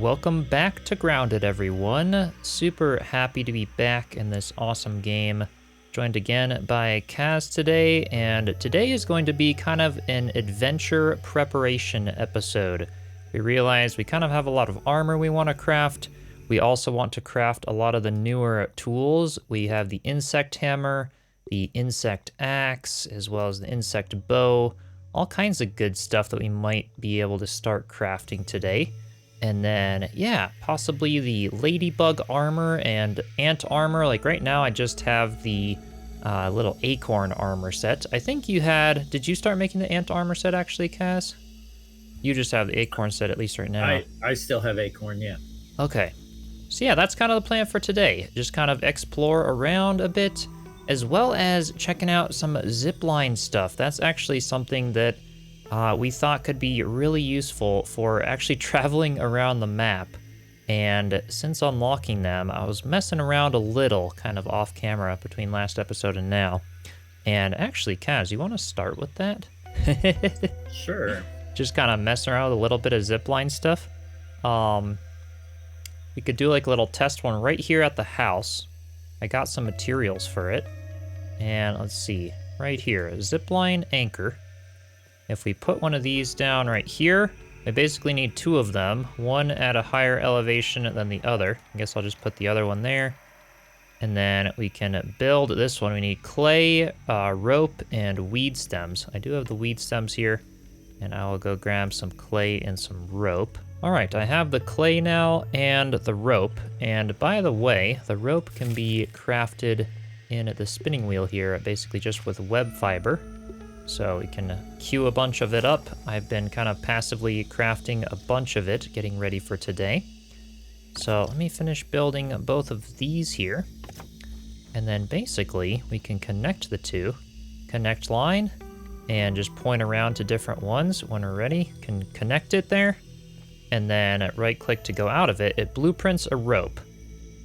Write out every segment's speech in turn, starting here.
Welcome back to Grounded, everyone. Super happy to be back in this awesome game. Joined again by Kaz today, and today is going to be kind of an adventure preparation episode. We realize we kind of have a lot of armor we want to craft. We also want to craft a lot of the newer tools. We have the insect hammer, the insect axe, as well as the insect bow. All kinds of good stuff that we might be able to start crafting today. And then, yeah, possibly the Ladybug armor and ant armor. Like right now, I just have the little acorn armor set. I think you had, did you start making the ant armor set actually, Kaz? You just have the acorn set at least right now. I still have acorn, yeah. Okay. So yeah, that's kind of the plan for today. Just kind of explore around a bit, as well as checking out some zipline stuff. That's actually something that we thought could be really useful for actually traveling around the map. And since unlocking them, I was messing around a little, kind of off camera between last episode and now. And actually, Kaz, you want to start with that? Sure. Just kind of messing around with a little bit of zipline stuff. We could do like a little test one right here at the house. I got some materials for it. And let's see, right here, zipline anchor. If we put one of these down right here, we basically need two of them, one at a higher elevation than the other. I guess I'll just put the other one there. And then we can build this one. We need clay, rope, and weed stems. I do have the weed stems here, and I will go grab some clay and some rope. All right, I have the clay now and the rope. And by the way, the rope can be crafted in the spinning wheel here, basically just with web fiber. So we can queue a bunch of it up. I've been kind of passively crafting a bunch of it, getting ready for today. So let me finish building both of these here. And then basically we can connect the two. Connect line, and just point around to different ones. When we're ready, can connect it there. And then right click to go out of it. It blueprints a rope.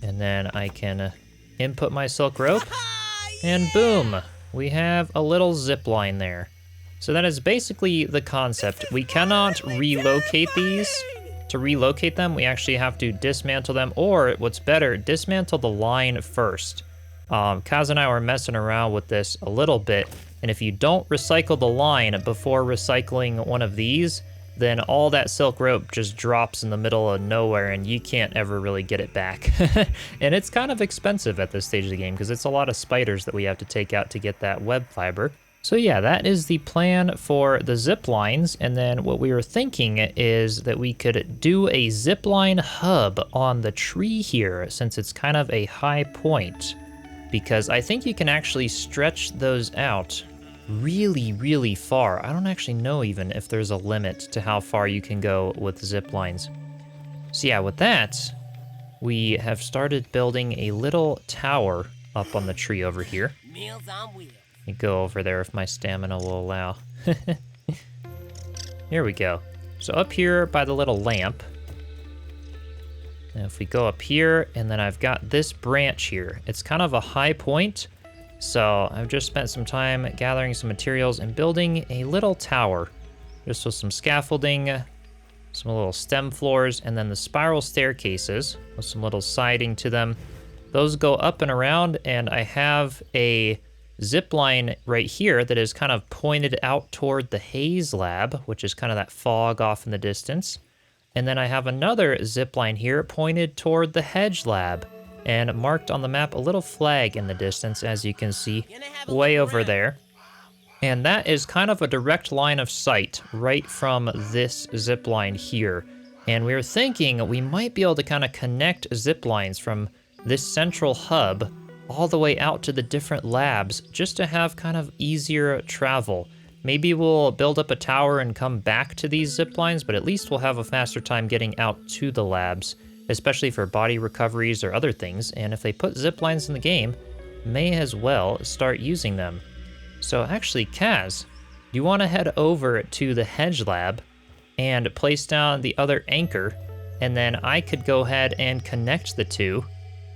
And then I can input my silk rope, and boom! We have a little zip line there. So that is basically the concept. We cannot relocate these. To relocate them, we actually have to dismantle them, or what's better, dismantle the line first. Kaz and I were messing around with this a little bit, and if you don't recycle the line before recycling one of these, then all that silk rope just drops in the middle of nowhere and you can't ever really get it back. And it's kind of expensive at this stage of the game because it's a lot of spiders that we have to take out to get that web fiber. So yeah, that is the plan for the zip lines. And then what we were thinking is that we could do a zipline hub on the tree here, since it's kind of a high point, because I think you can actually stretch those out really, really far. I don't actually know even if there's a limit to how far you can go with zip lines. So yeah, with that, we have started building a little tower up on the tree over here. Meals on wheels. Let me go over there if my stamina will allow. Here we go. So up here by the little lamp, and if we go up here, and then I've got this branch here. It's kind of a high point. So I've just spent some time gathering some materials and building a little tower, just with some scaffolding, some little stem floors, and then the spiral staircases with some little siding to them. Those go up and around, and I have a zip line right here that is kind of pointed out toward the haze lab, which is kind of that fog off in the distance. And then I have another zip line here pointed toward the hedge lab, and marked on the map a little flag in the distance, as you can see, way over there. And that is kind of a direct line of sight right from this zip line here. And we were thinking we might be able to kind of connect zip lines from this central hub all the way out to the different labs, just to have kind of easier travel. Maybe we'll build up a tower and come back to these zip lines, but at least we'll have a faster time getting out to the labs, especially for body recoveries or other things. And if they put zip lines in the game, may as well start using them. So actually, Kaz, do you want to head over to the hedge lab and place down the other anchor, and then I could go ahead and connect the two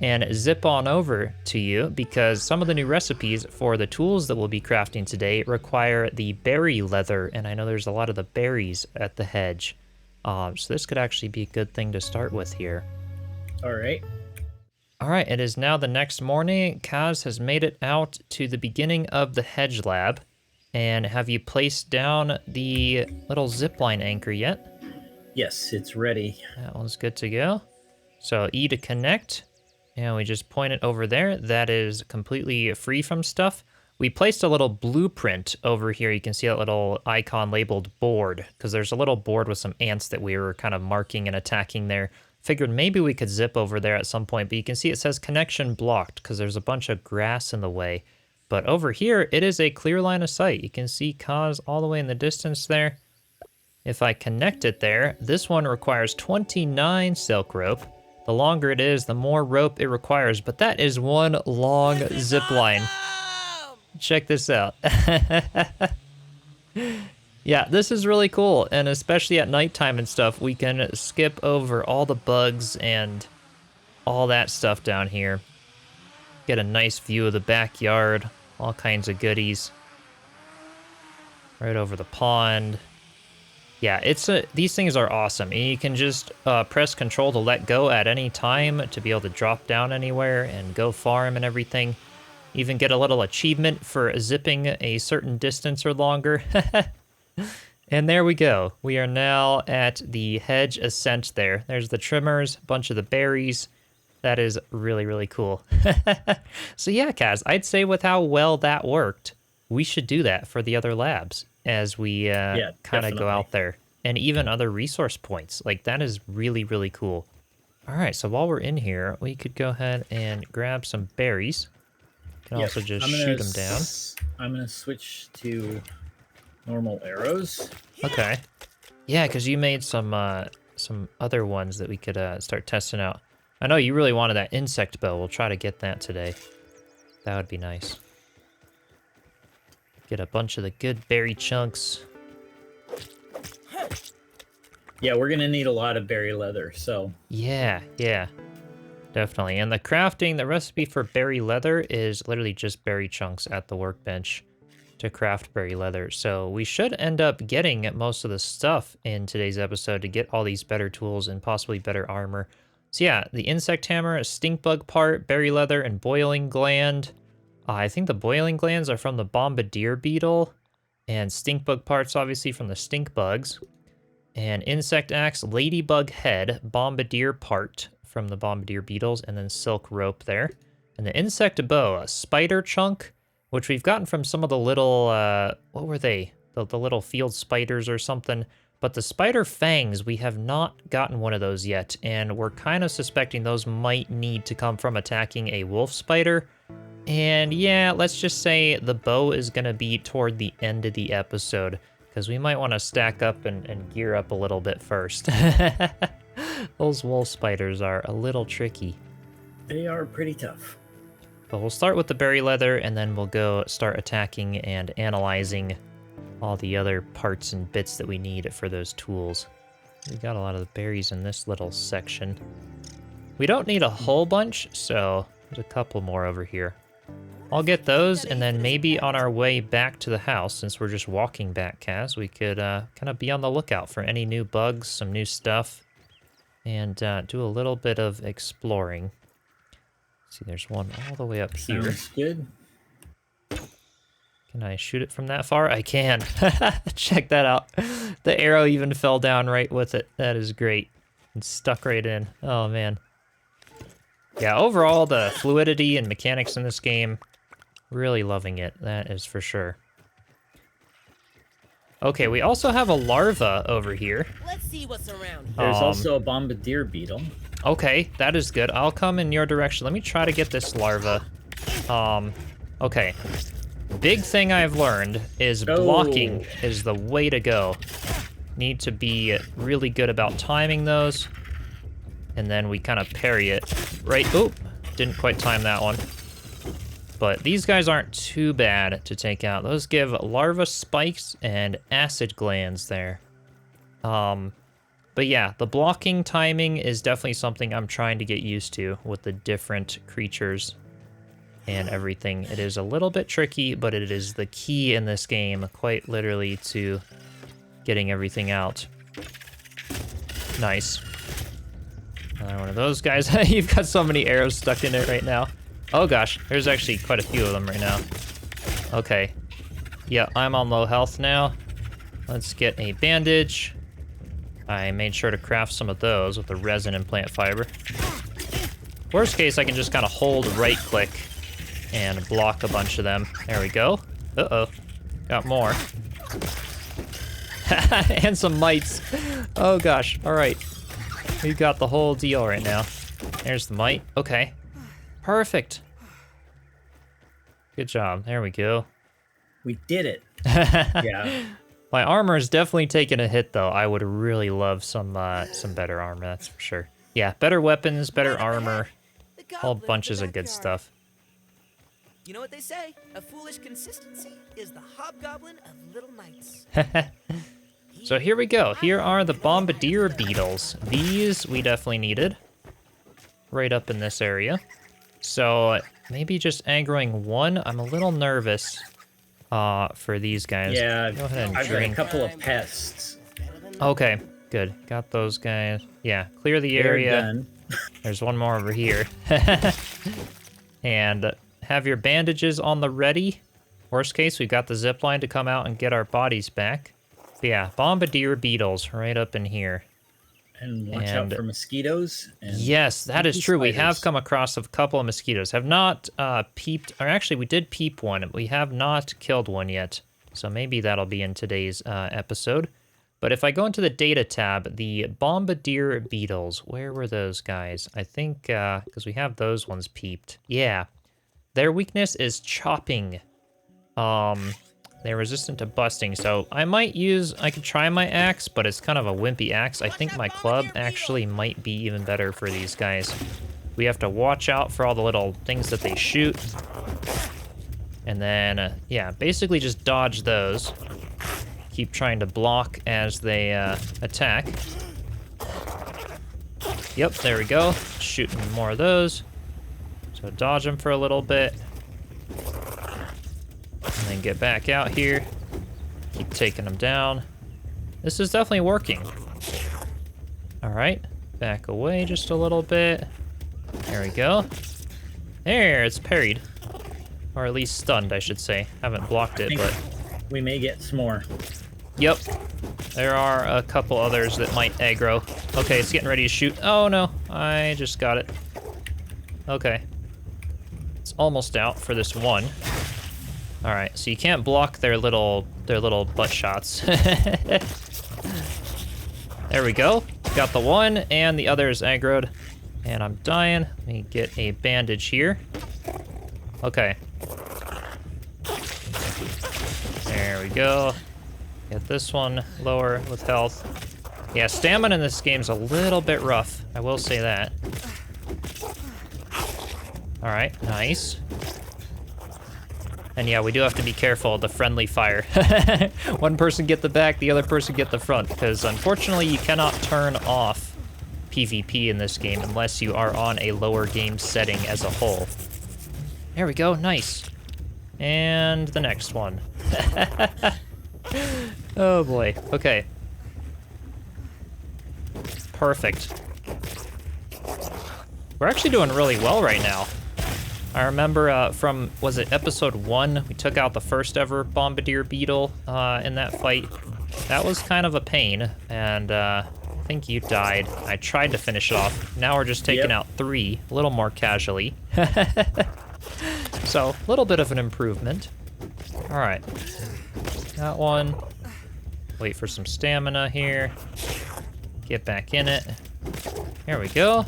and zip on over to you, because some of the new recipes for the tools that we'll be crafting today require the berry leather, and I know there's a lot of the berries at the hedge. So this could actually be a good thing to start with here. All right. All right, it is now the next morning. Kaz has made it out to the beginning of the hedge lab. And have you placed down the little zipline anchor yet? Yes, it's ready. That one's good to go. So E to connect, and we just point it over there. That is completely free from stuff. We placed a little blueprint over here. You can see that little icon labeled board, because there's a little board with some ants that we were kind of marking and attacking there. Figured maybe we could zip over there at some point, but you can see it says connection blocked because there's a bunch of grass in the way. But over here, it is a clear line of sight. You can see Kaz all the way in the distance there. If I connect it there, this one requires 29 silk rope. The longer it is, the more rope it requires, but that is one long zip line. Check this out. Yeah, this is really cool, and especially at nighttime and stuff, we can skip over all the bugs and all that stuff down here. Get a nice view of the backyard, all kinds of goodies. Right over the pond. Yeah, these things are awesome. And you can just press control to let go at any time to be able to drop down anywhere and go farm and everything. Even get a little achievement for zipping a certain distance or longer. And there we go. We are now at the hedge ascent there. There's the trimmers, a bunch of the berries. That is really, really cool. So yeah, Kaz, I'd say with how well that worked, we should do that for the other labs as we kind of go out there. And even other resource points. Like, that is really, really cool. All right, so while we're in here, we could go ahead and grab some berries. Can also just shoot them down. I'm going to switch to normal arrows. Okay. Yeah, because you made some other ones that we could start testing out. I know you really wanted that insect bow. We'll try to get that today. That would be nice. Get a bunch of the good berry chunks. Yeah, we're going to need a lot of berry leather, so... Yeah. Definitely. And the crafting, the recipe for berry leather is literally just berry chunks at the workbench to craft berry leather. So we should end up getting most of the stuff in today's episode to get all these better tools and possibly better armor. So yeah, the insect hammer, a stinkbug part, berry leather, and boiling gland. I think the boiling glands are from the Bombardier beetle, and stinkbug parts obviously from the stinkbugs. And insect axe, ladybug head, Bombardier part from the Bombardier beetles, and then silk rope there. And the insect bow, a spider chunk, which we've gotten from some of the little, what were they? The little field spiders or something. But the spider fangs, we have not gotten one of those yet, and we're kind of suspecting those might need to come from attacking a wolf spider. And yeah, let's just say the bow is going to be toward the end of the episode, because we might want to stack up and gear up a little bit first. Those wolf spiders are a little tricky. They are pretty tough. But we'll start with the berry leather, and then we'll go start attacking and analyzing all the other parts and bits that we need for those tools. We got a lot of the berries in this little section. We don't need a whole bunch, so there's a couple more over here. I'll get those, and then maybe on our way back to the house, since we're just walking back, Kaz, we could kind of be on the lookout for any new bugs, some new stuff, and do a little bit of exploring. See, there's one all the way up here. Sounds good. Can I shoot it from that far? I can. Check that out. The arrow even fell down right with it. That is great. It's stuck right in. Oh, man. Yeah, overall, the fluidity and mechanics in this game, really loving it. That is for sure. Okay, we also have a larva over here. Let's see what's around here. There's also a bombardier beetle. Okay, that is good. I'll come in your direction. Let me try to get this larva. Okay. Big thing I've learned is blocking is the way to go. Need to be really good about timing those. And then we kind of parry it. Right, oh, didn't quite time that one. But these guys aren't too bad to take out. Those give larva spikes and acid glands there. But yeah, the blocking timing is definitely something I'm trying to get used to with the different creatures and everything. It is a little bit tricky, but it is the key in this game, quite literally, to getting everything out. Nice. Another one of those guys. You've got so many arrows stuck in it right now. Oh gosh, there's actually quite a few of them right now. Okay. Yeah, I'm on low health now. Let's get a bandage. I made sure to craft some of those with the resin and plant fiber. Worst case, I can just kind of hold right click and block a bunch of them. There we go. Uh-oh. Got more. And some mites. Oh gosh, all right. We've got the whole deal right now. There's the mite. Okay. Perfect. Good job. There we go. We did it. Yeah. My armor is definitely taking a hit, though. I would really love some better armor, that's for sure. Yeah, better weapons, better armor, whole bunches of good stuff. You know what they say? A foolish consistency is the hobgoblin of little knights. So here we go. Here are the Bombardier beetles. These we definitely needed. Right up in this area. So maybe just aggroing one. I'm a little nervous for these guys. Yeah, go ahead and I've got a drink. couple of pests. Okay, good. Got those guys. Yeah, clear the They're area. done. There's one more over here. And have your bandages on the ready. Worst case, we've got the zipline to come out and get our bodies back. But yeah, Bombardier beetles right up in here. And watch out for mosquitoes. And yes, that is true. We have spiders. come across a couple of mosquitoes. Have not peeped, or actually we did peep one. We have not killed one yet. So maybe that'll be in today's episode. But if I go into the data tab, the Bombardier beetles, where were those guys? I think, because we have those ones peeped. Yeah, their weakness is chopping. They're resistant to busting, so I could try my axe, but it's kind of a wimpy axe. I think my club actually might be even better for these guys. We have to watch out for all the little things that they shoot. And then, yeah, basically just dodge those. Keep trying to block as they attack. Yep, there we go. Shooting more of those. So dodge them for a little bit. And then get back out here. Keep taking them down. This is definitely working. All right, back away just a little bit. There we go. There, it's parried. Or at least stunned, I should say. Haven't blocked it, but... We may get some more. Yep. There are a couple others that might aggro. Okay, it's getting ready to shoot. Oh no, I just got it. Okay. It's almost out for this one. All right, so you can't block their little butt shots. There we go. Got the one, and the other is aggroed. And I'm dying. Let me get a bandage here. Okay. There we go. Get this one lower with health. Yeah, stamina in this game's a little bit rough. I will say that. All right, nice. And yeah, we do have to be careful of the friendly fire. One person get the back, the other person get the front, because unfortunately you cannot turn off PvP in this game unless you are on a lower game setting as a whole. There we go, nice. And the next one. Oh boy, okay. Perfect. We're actually doing really well right now. I remember from, was it episode 1? We took out the first ever Bombardier beetle in that fight. That was kind of a pain, and I think you died. I tried to finish it off. Now we're just taking out 3, a little more casually. So, a little bit of an improvement. All right, got one. Wait for some stamina here. Get back in it. There we go.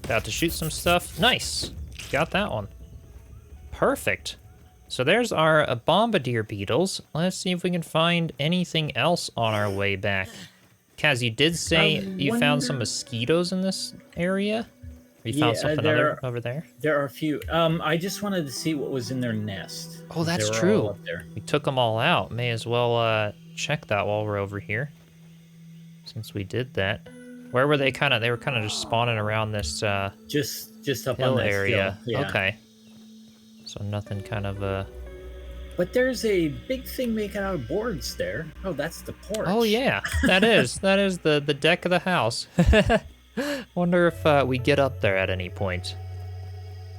About to shoot some stuff. Nice. Got that one. Perfect. So there's our Bombardier beetles. Let's see if we can find anything else on our way back. Kaz, you did say you found some mosquitoes in this area? Or you found something other over there? There are a few. I just wanted to see what was in their nest. Oh, that's They were true. all up there. We took them all out. May as well check that while we're over here. Since we did that. Where were they they were kind of just spawning around this Just up hill on that area. hill. Yeah. Okay. So nothing kind of But there's a big thing making out of boards there. Oh, that's the porch. Oh yeah, that is the deck of the house. Wonder if we get up there at any point.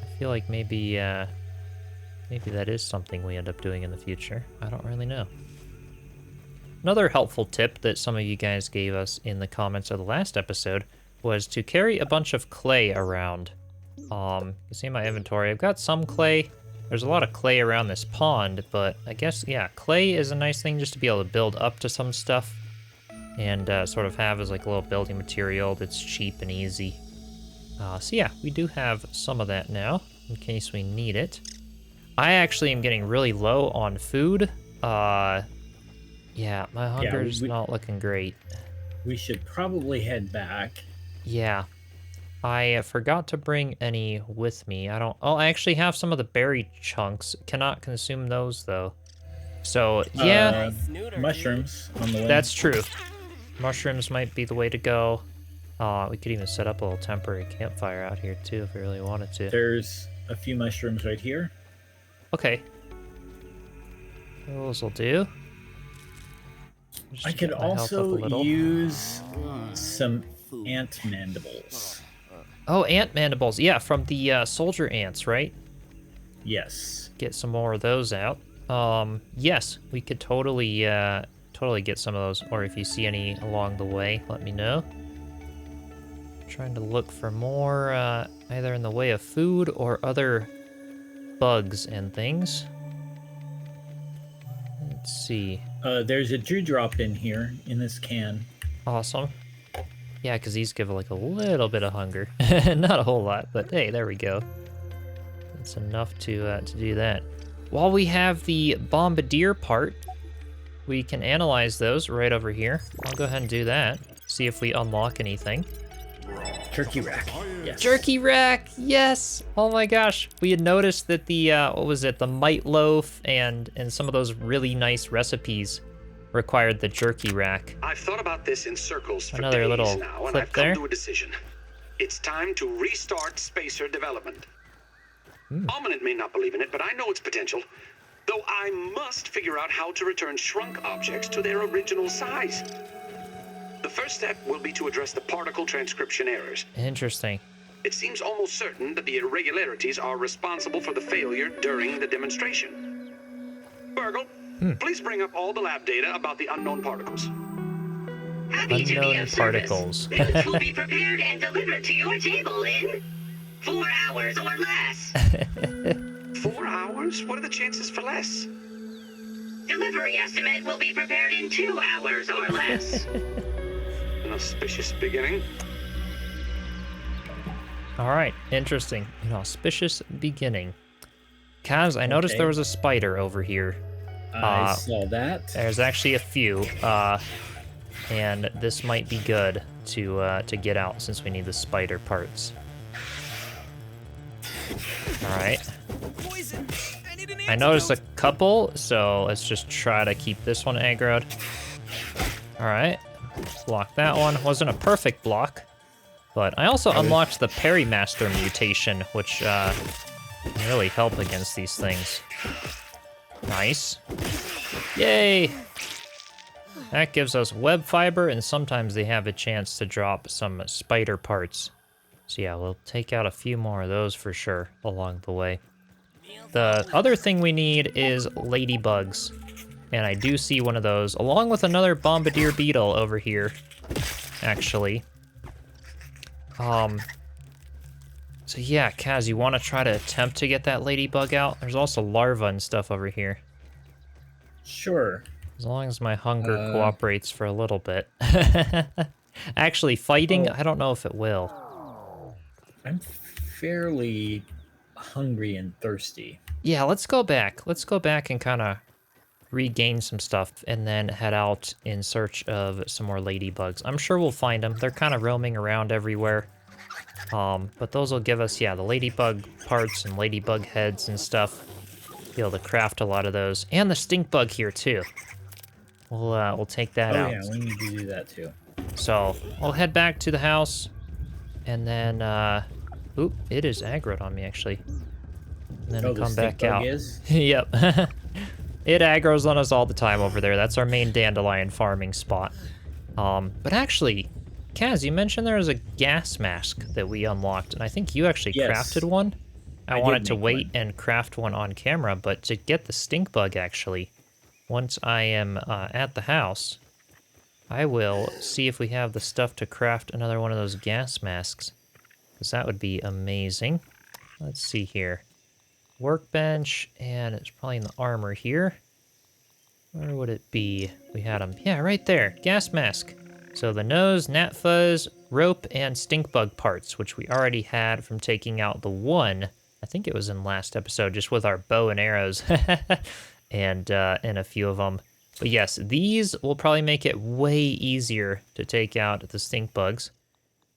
I feel like maybe that is something we end up doing in the future. I don't really know. Another helpful tip that some of you guys gave us in the comments of the last episode was to carry a bunch of clay around. You see in my inventory, I've got some clay. There's a lot of clay around this pond, but I guess, yeah, clay is a nice thing just to be able to build up to some stuff and sort of have as like a little building material that's cheap and easy. So yeah, we do have some of that now in case we need it. I actually am getting really low on food. Yeah, my hunger's not looking great. We should probably head back. Yeah. I forgot to bring any with me. I actually have some of the berry chunks. Cannot consume those, though. So, yeah. Mushrooms on the way. That's true. Mushrooms might be the way to go. We could even set up a little temporary campfire out here, too, if we really wanted to. There's a few mushrooms right here. Okay. Those will do. I could also use some ant mandibles. Oh, ant mandibles. Yeah, from the soldier ants, right? Yes. Get some more of those out. Yes, we could totally get some of those. Or if you see any along the way, let me know. Trying to look for more, either in the way of food or other bugs and things. Let's see. There's a dewdrop in here, in this can. Awesome. Yeah, because these give like a little bit of hunger. Not a whole lot, but hey, there we go. That's enough to do that. While we have the Bombardier part, we can analyze those right over here. I'll go ahead and do that. See if we unlock anything. Turkey rack. Yes. Jerky rack, yes! Oh my gosh, we had noticed that the, what was it, the mite loaf and some of those really nice recipes required the jerky rack. I've thought about this in circles for Another days little now, and clip I've come there. to a decision. It's time to restart spacer development. Ominent may not believe in it, but I know its potential. Though I must figure out how to return shrunk objects to their original size. The first step will be to address the particle transcription errors. Interesting. It seems almost certain that the irregularities are responsible for the failure during the demonstration. Burgle, please bring up all the lab data about the unknown particles. Happy to be Unknown of particles. service. Boots will be prepared and delivered to your table in 4 hours or less. 4 hours? What are the chances for less? Delivery estimate will be prepared in 2 hours or less. An auspicious beginning. All right, interesting. An auspicious beginning. Kaz, I noticed there was a spider over here. I saw that. There's actually a few, and this might be good to get out since we need the spider parts. All right. Poison. I need an I noticed a antidote. couple, so let's just try to keep this one aggroed. All right, block that one. Wasn't a perfect block, but I also unlocked the Perimaster mutation, which can really help against these things. Nice. Yay! That gives us web fiber, and sometimes they have a chance to drop some spider parts. So yeah, we'll take out a few more of those for sure along the way. The other thing we need is ladybugs. And I do see one of those, along with another Bombardier beetle over here, actually. So yeah, Kaz, you want to try to attempt to get that ladybug out? There's also larva and stuff over here. Sure. As long as my hunger cooperates for a little bit. Actually, fighting, I don't know if it will. I'm fairly hungry and thirsty. Yeah, let's go back. Let's go back and kind of regain some stuff and then head out in search of some more ladybugs. I'm sure we'll find them. They're kind of roaming around everywhere. But those will give us, yeah, the ladybug parts and ladybug heads and stuff. Be able to craft a lot of those. And the stinkbug here, too. We'll take that out. Oh, yeah, we need to do that, too. So, I'll head back to the house. And then, oop, it is aggroed on me, actually. And then Oh, I'll the come back stinkbug out. is? Yep. It aggroes on us all the time over there. That's our main dandelion farming spot. But actually, Kaz, you mentioned there was a gas mask that we unlocked, and I think you actually crafted one. I wanted to wait and craft one on camera, but to get the Stinkbug, actually, once I am at the house, I will see if we have the stuff to craft another one of those gas masks, because that would be amazing. Let's see here. Workbench, and it's probably in the armor here. Where would it be? We had them. Yeah, right there. Gas mask. So the nose, gnat fuzz, rope, and Stinkbug parts, which we already had from taking out the one. I think it was in last episode, just with our bow and arrows, and a few of them. But yes, these will probably make it way easier to take out the Stinkbugs.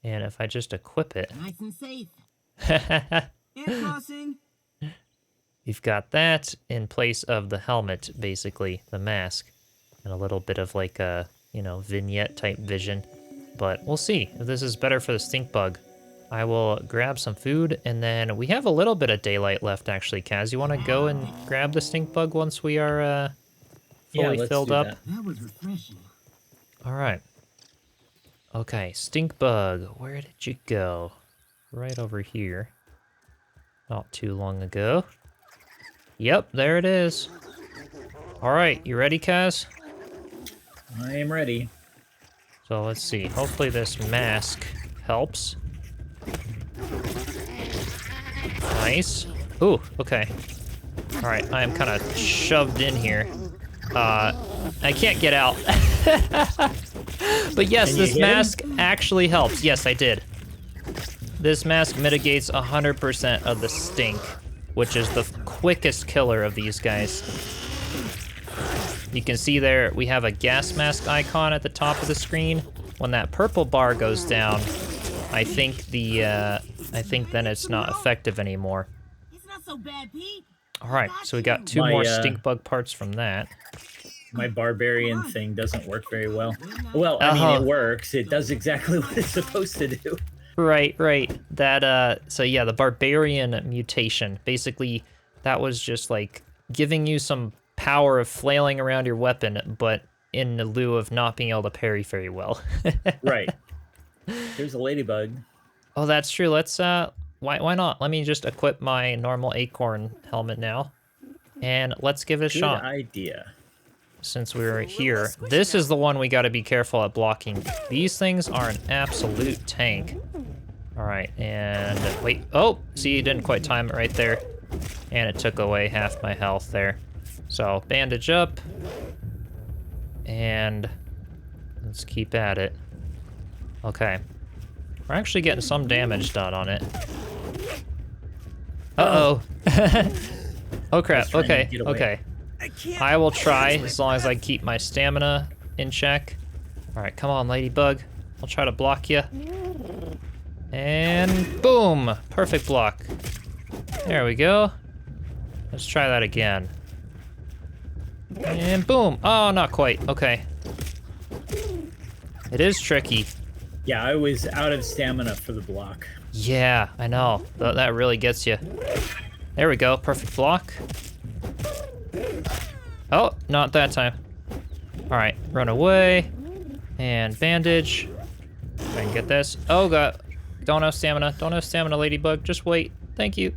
And if I just equip it, Nice and safe. Air crossing. you've got that in place of the helmet, basically, the mask, and a little bit of like a, you know, vignette type vision. But we'll see if this is better for the Stinkbug. I will grab some food, and then we have a little bit of daylight left, actually. Kaz, you want to go and grab the Stinkbug once we are fully filled up? That was refreshing. All right. Okay, Stinkbug, where did you go? Right over here. Not too long ago. Yep, there it is. All right, you ready, Kaz? I am ready. So let's see. Hopefully this mask helps. Nice. Ooh, okay. All right, I am kind of shoved in here. I can't get out. But yes, this mask actually helps. Yes, I did. This mask mitigates 100% of the stink, which is the quickest killer of these guys. You can see there, we have a gas mask icon at the top of the screen. When that purple bar goes down, I think then it's not effective anymore. It's not so bad, Pete. All right, so we got two more Stinkbug parts from that. My barbarian thing doesn't work very well. Well, I mean, it works. It does exactly what it's supposed to do. Right. That, so yeah, the barbarian mutation. Basically, that was just like giving you some power of flailing around your weapon, but in lieu of not being able to parry very well. Right. Here's a ladybug. Oh, that's true. Let's, why not? Let me just equip my normal acorn helmet now, and let's give it a shot. Good idea. Since we're here, this is the one we got to be careful at blocking. These things are an absolute tank. All right, and wait. Oh, see, you didn't quite time it right there, and it took away half my health there. So bandage up, and let's keep at it. Okay, we're actually getting some damage done on it. Uh-oh. Oh crap, okay, okay. I will try as long as I keep my stamina in check. All right, come on, Ladybug. I'll try to block you. And boom, perfect block. There we go. Let's try that again. And boom. Oh, not quite. Okay. It is tricky. Yeah, I was out of stamina for the block. Yeah, I know. That really gets you. There we go. Perfect block. Oh, not that time. All right, run away. And bandage. If I can get this. Oh, God. Don't have stamina. Don't have stamina, Ladybug. Just wait. Thank you.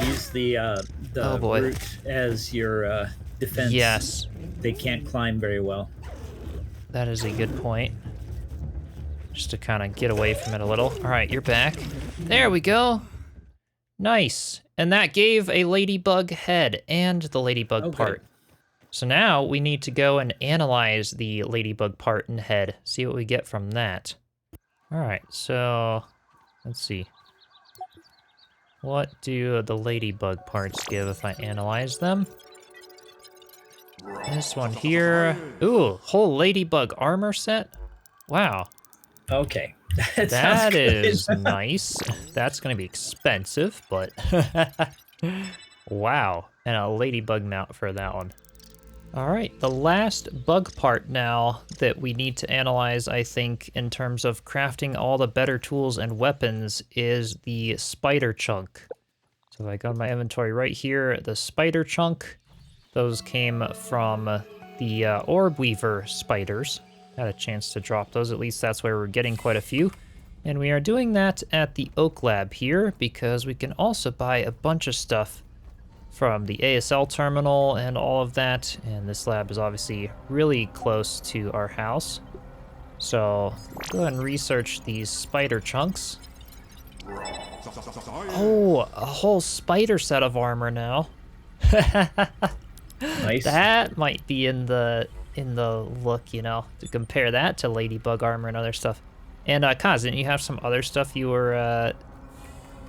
Use the brute as your defense. Yes. They can't climb very well. That is a good point. Just to kind of get away from it a little. All right, you're back. There we go. Nice. And that gave a ladybug head and the ladybug part. So now we need to go and analyze the ladybug part and head, see what we get from that. All right, so let's see. What do the ladybug parts give if I analyze them? This one here. Ooh, whole ladybug armor set? Wow. Okay. That is nice. That's gonna be expensive, but wow. And a ladybug mount for that one. All right, the last bug part now that we need to analyze, I think, in terms of crafting all the better tools and weapons is the spider chunk. So I got my inventory right here. The spider chunk, those came from the orb weaver spiders. Had a chance to drop those. At least that's where we're getting quite a few. And we are doing that at the Oak Lab here because we can also buy a bunch of stuff from the ASL terminal and all of that. And this lab is obviously really close to our house. So go ahead and research these spider chunks. Oh, a whole spider set of armor now. Nice. That might be in the look, you know, to compare that to Ladybug armor and other stuff. And Kaz, didn't you have some other stuff you were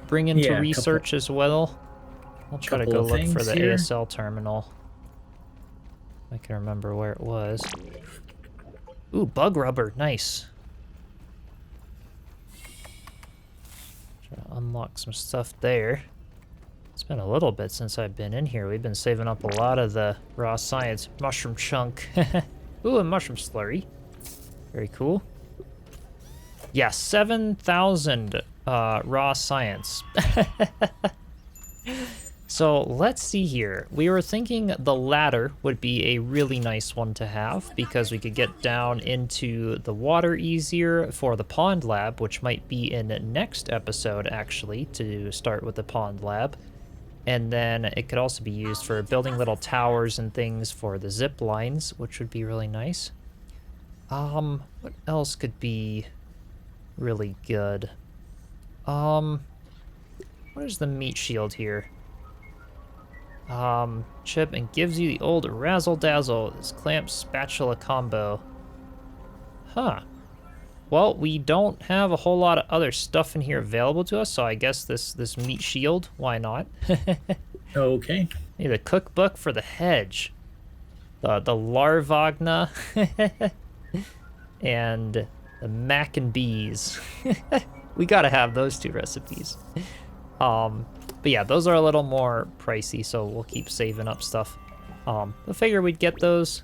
bringing to research as well? I'll try to go look for the ASL terminal. I can remember where it was. Ooh, bug rubber, nice. Try to unlock some stuff there. It's been a little bit since I've been in here. We've been saving up a lot of the raw science. Mushroom chunk. Ooh, a mushroom slurry. Very cool. Yeah, 7,000 raw science. So let's see here. We were thinking the ladder would be a really nice one to have because we could get down into the water easier for the pond lab, which might be in next episode actually, to start with the pond lab. And then it could also be used for building little towers and things for the zip lines, which would be really nice. What else could be really good? What is the meat shield here? Chip, and gives you the old razzle dazzle. This clamp spatula combo. Huh. Well, we don't have a whole lot of other stuff in here available to us, so I guess this meat shield, why not? Okay. Need a cookbook for the hedge. The Larvagna. And the mac and bees. We gotta have those two recipes. But yeah, those are a little more pricey, so we'll keep saving up stuff. I figure we'd get those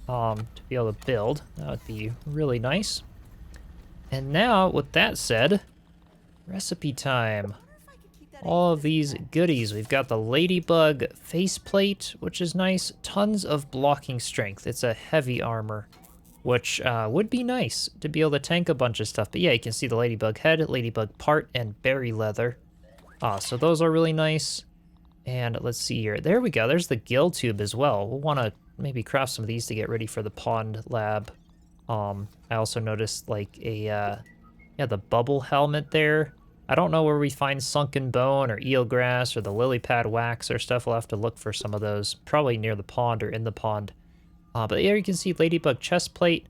to be able to build. That would be really nice. And now, with that said, recipe time. All of these goodies. We've got the Ladybug faceplate, which is nice. Tons of blocking strength. It's a heavy armor, which would be nice to be able to tank a bunch of stuff. But yeah, you can see the Ladybug head, Ladybug part, and berry leather. So those are really nice. And let's see here. There we go. There's the gill tube as well. We'll want to maybe craft some of these to get ready for the pond lab. I also noticed like a, the bubble helmet there. I don't know where we find sunken bone or eelgrass or the lily pad wax or stuff. We'll have to look for some of those, probably near the pond or in the pond. But here you can see Ladybug chest plate.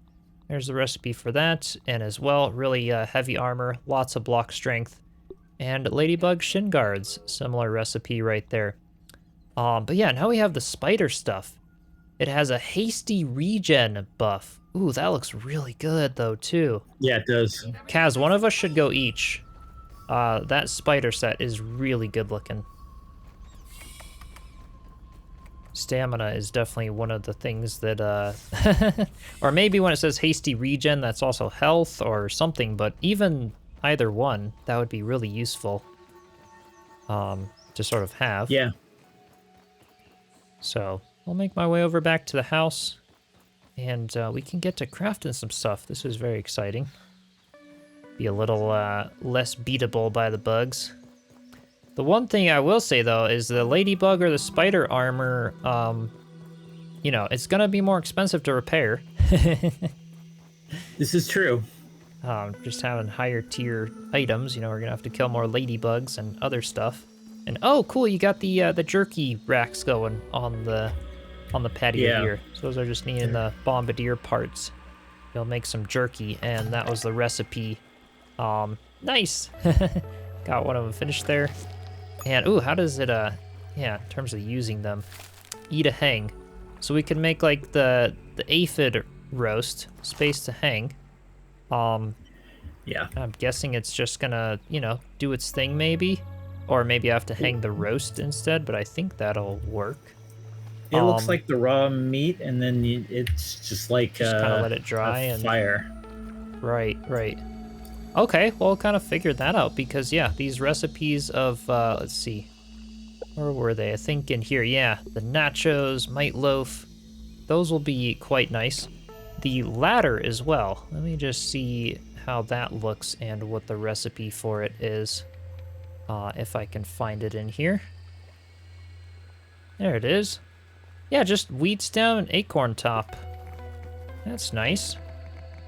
There's the recipe for that. And as well, really heavy armor, lots of block strength. And Ladybug shin guards, similar recipe right there. But yeah, now we have the spider stuff. It has a hasty regen buff. Ooh, that looks really good though too. Yeah, it does. Kaz, one of us should go each. That spider set is really good looking. Stamina is definitely one of the things that, or maybe when it says hasty regen, that's also health or something, but even either one, that would be really useful to sort of have. Yeah. So I'll make my way over back to the house, and we can get to crafting some stuff. This is very exciting. Be a little less beatable by the bugs. The one thing I will say, though, is the Ladybug or the spider armor, you know, it's going to be more expensive to repair. This is true. Just having higher tier items, you know, we're going to have to kill more Ladybugs and other stuff. And, oh, cool, you got the jerky racks going on the patio here. So those are just needing the Bombardier parts. You'll make some jerky, and that was the recipe. Nice! Got one of them finished there. And, ooh, how does it, in terms of using them, eat a hang. So we can make, like, the aphid roast, space to hang. Yeah. I'm guessing it's just gonna, you know, do its thing maybe. Or maybe I have to hang the roast instead, but I think that'll work. It looks like the raw meat, and then it's just like just kind of let it dry and fire. Right. Okay, well, kind of figured that out because yeah, these recipes of let's see, Or were they? I think in here, yeah. The nachos, mite loaf. Those will be quite nice. The ladder as well. Let me just see how that looks and what the recipe for it is. If I can find it in here. There it is. Yeah, just wheat stem and acorn top. That's nice.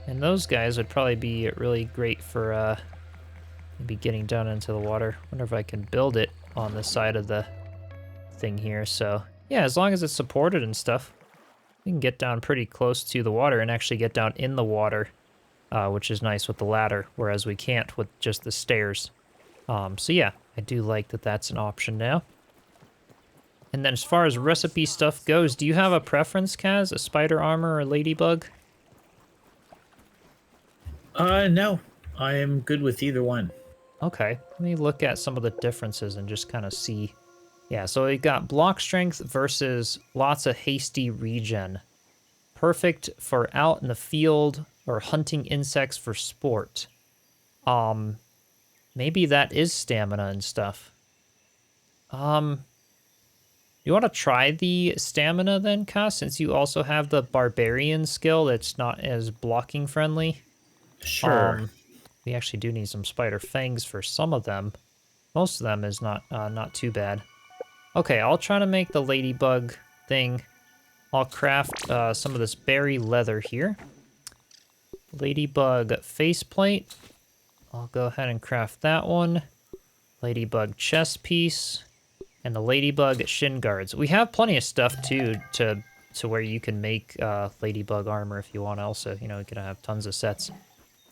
And those guys would probably be really great for maybe getting down into the water. Wonder if I can build it on the side of the thing here. So yeah, as long as it's supported and stuff, we can get down pretty close to the water and actually get down in the water, which is nice with the ladder, whereas we can't with just the stairs. So yeah, I do like that that's an option now. And then as far as recipe stuff goes, do you have a preference, Kaz? A spider armor or ladybug? No. I am good with either one. Okay, let me look at some of the differences and just kind of see. Yeah, so we got block strength versus lots of hasty regen. Perfect for out in the field or hunting insects for sport. Maybe that is stamina and stuff. You want to try the stamina then, Ka, since you also have the barbarian skill that's not as blocking friendly? Sure. We actually do need some spider fangs for some of them. Most of them is not too bad. Okay, I'll try to make the ladybug thing. I'll craft some of this berry leather here. Ladybug faceplate. I'll go ahead and craft that one. Ladybug chest piece. And the ladybug shin guards. We have plenty of stuff too to where you can make ladybug armor if you want. Also, you know, you can have tons of sets.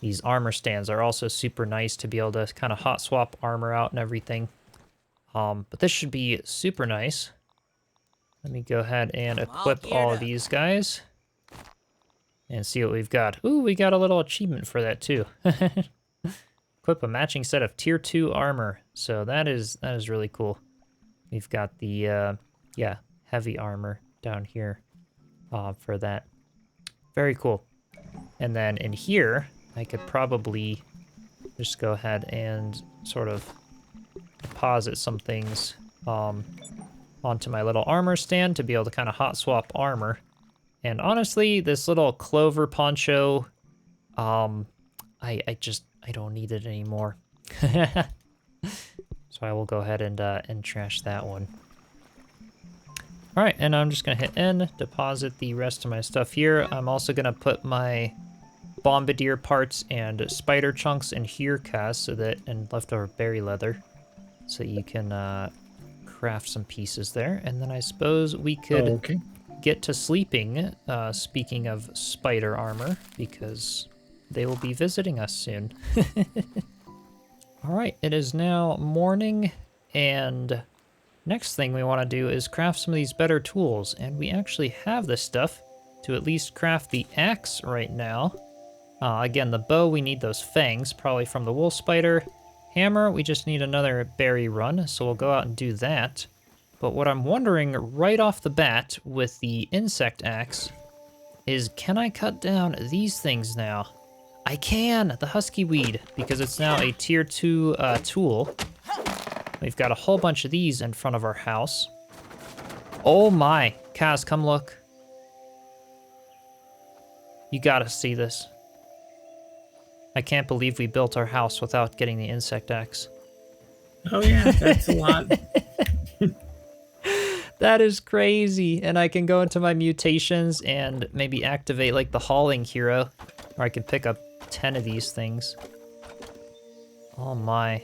These armor stands are also super nice to be able to kind of hot swap armor out and everything. But this should be super nice. Let me go ahead and equip all of these guys and see what we've got. Ooh, we got a little achievement for that too. Equip a matching set of tier 2 armor. So that is really cool. We've got the, yeah, heavy armor down here for that. Very cool. And then in here, I could probably just go ahead and sort of deposit some things onto my little armor stand to be able to kind of hot swap armor. And honestly, this little clover poncho, I don't need it anymore. So I will go ahead and trash that one. All right, and I'm just gonna hit N, deposit the rest of my stuff here. I'm also gonna put my Bombardier parts and spider chunks in here, Kaz, so that, and leftover berry leather, so you can craft some pieces there. And then I suppose we could get to sleeping, speaking of spider armor, because they will be visiting us soon. All right, it is now morning, and next thing we want to do is craft some of these better tools, and we actually have the stuff to at least craft the axe right now. Again, the bow, we need those fangs, probably from the wolf spider. Hammer, we just need another berry run, so we'll go out and do that. But what I'm wondering right off the bat with the insect axe is, can I cut down these things now? I can, the husky weed, because it's now a tier 2 tool. We've got a whole bunch of these in front of our house. Oh my, Kaz, come look. You gotta see this. I can't believe we built our house without getting the insect axe. Oh yeah, that's a lot. That is crazy. And I can go into my mutations and maybe activate like the hauling hero, or I can pick up 10 of these things. Oh my.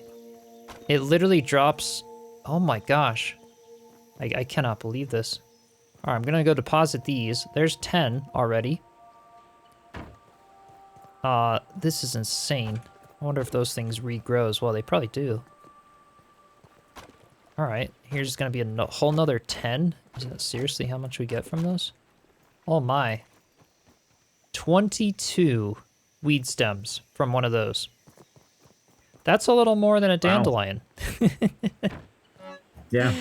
It literally drops. Oh my gosh. I cannot believe this. All right, I'm gonna go deposit these. There's 10 already. This is insane. I wonder if those things regrow as well. They probably do. All right, here's gonna be a whole nother 10. Is that seriously how much we get from those? Oh my. 22 weed stems from one of those. That's a little more than a dandelion. Wow. Yeah.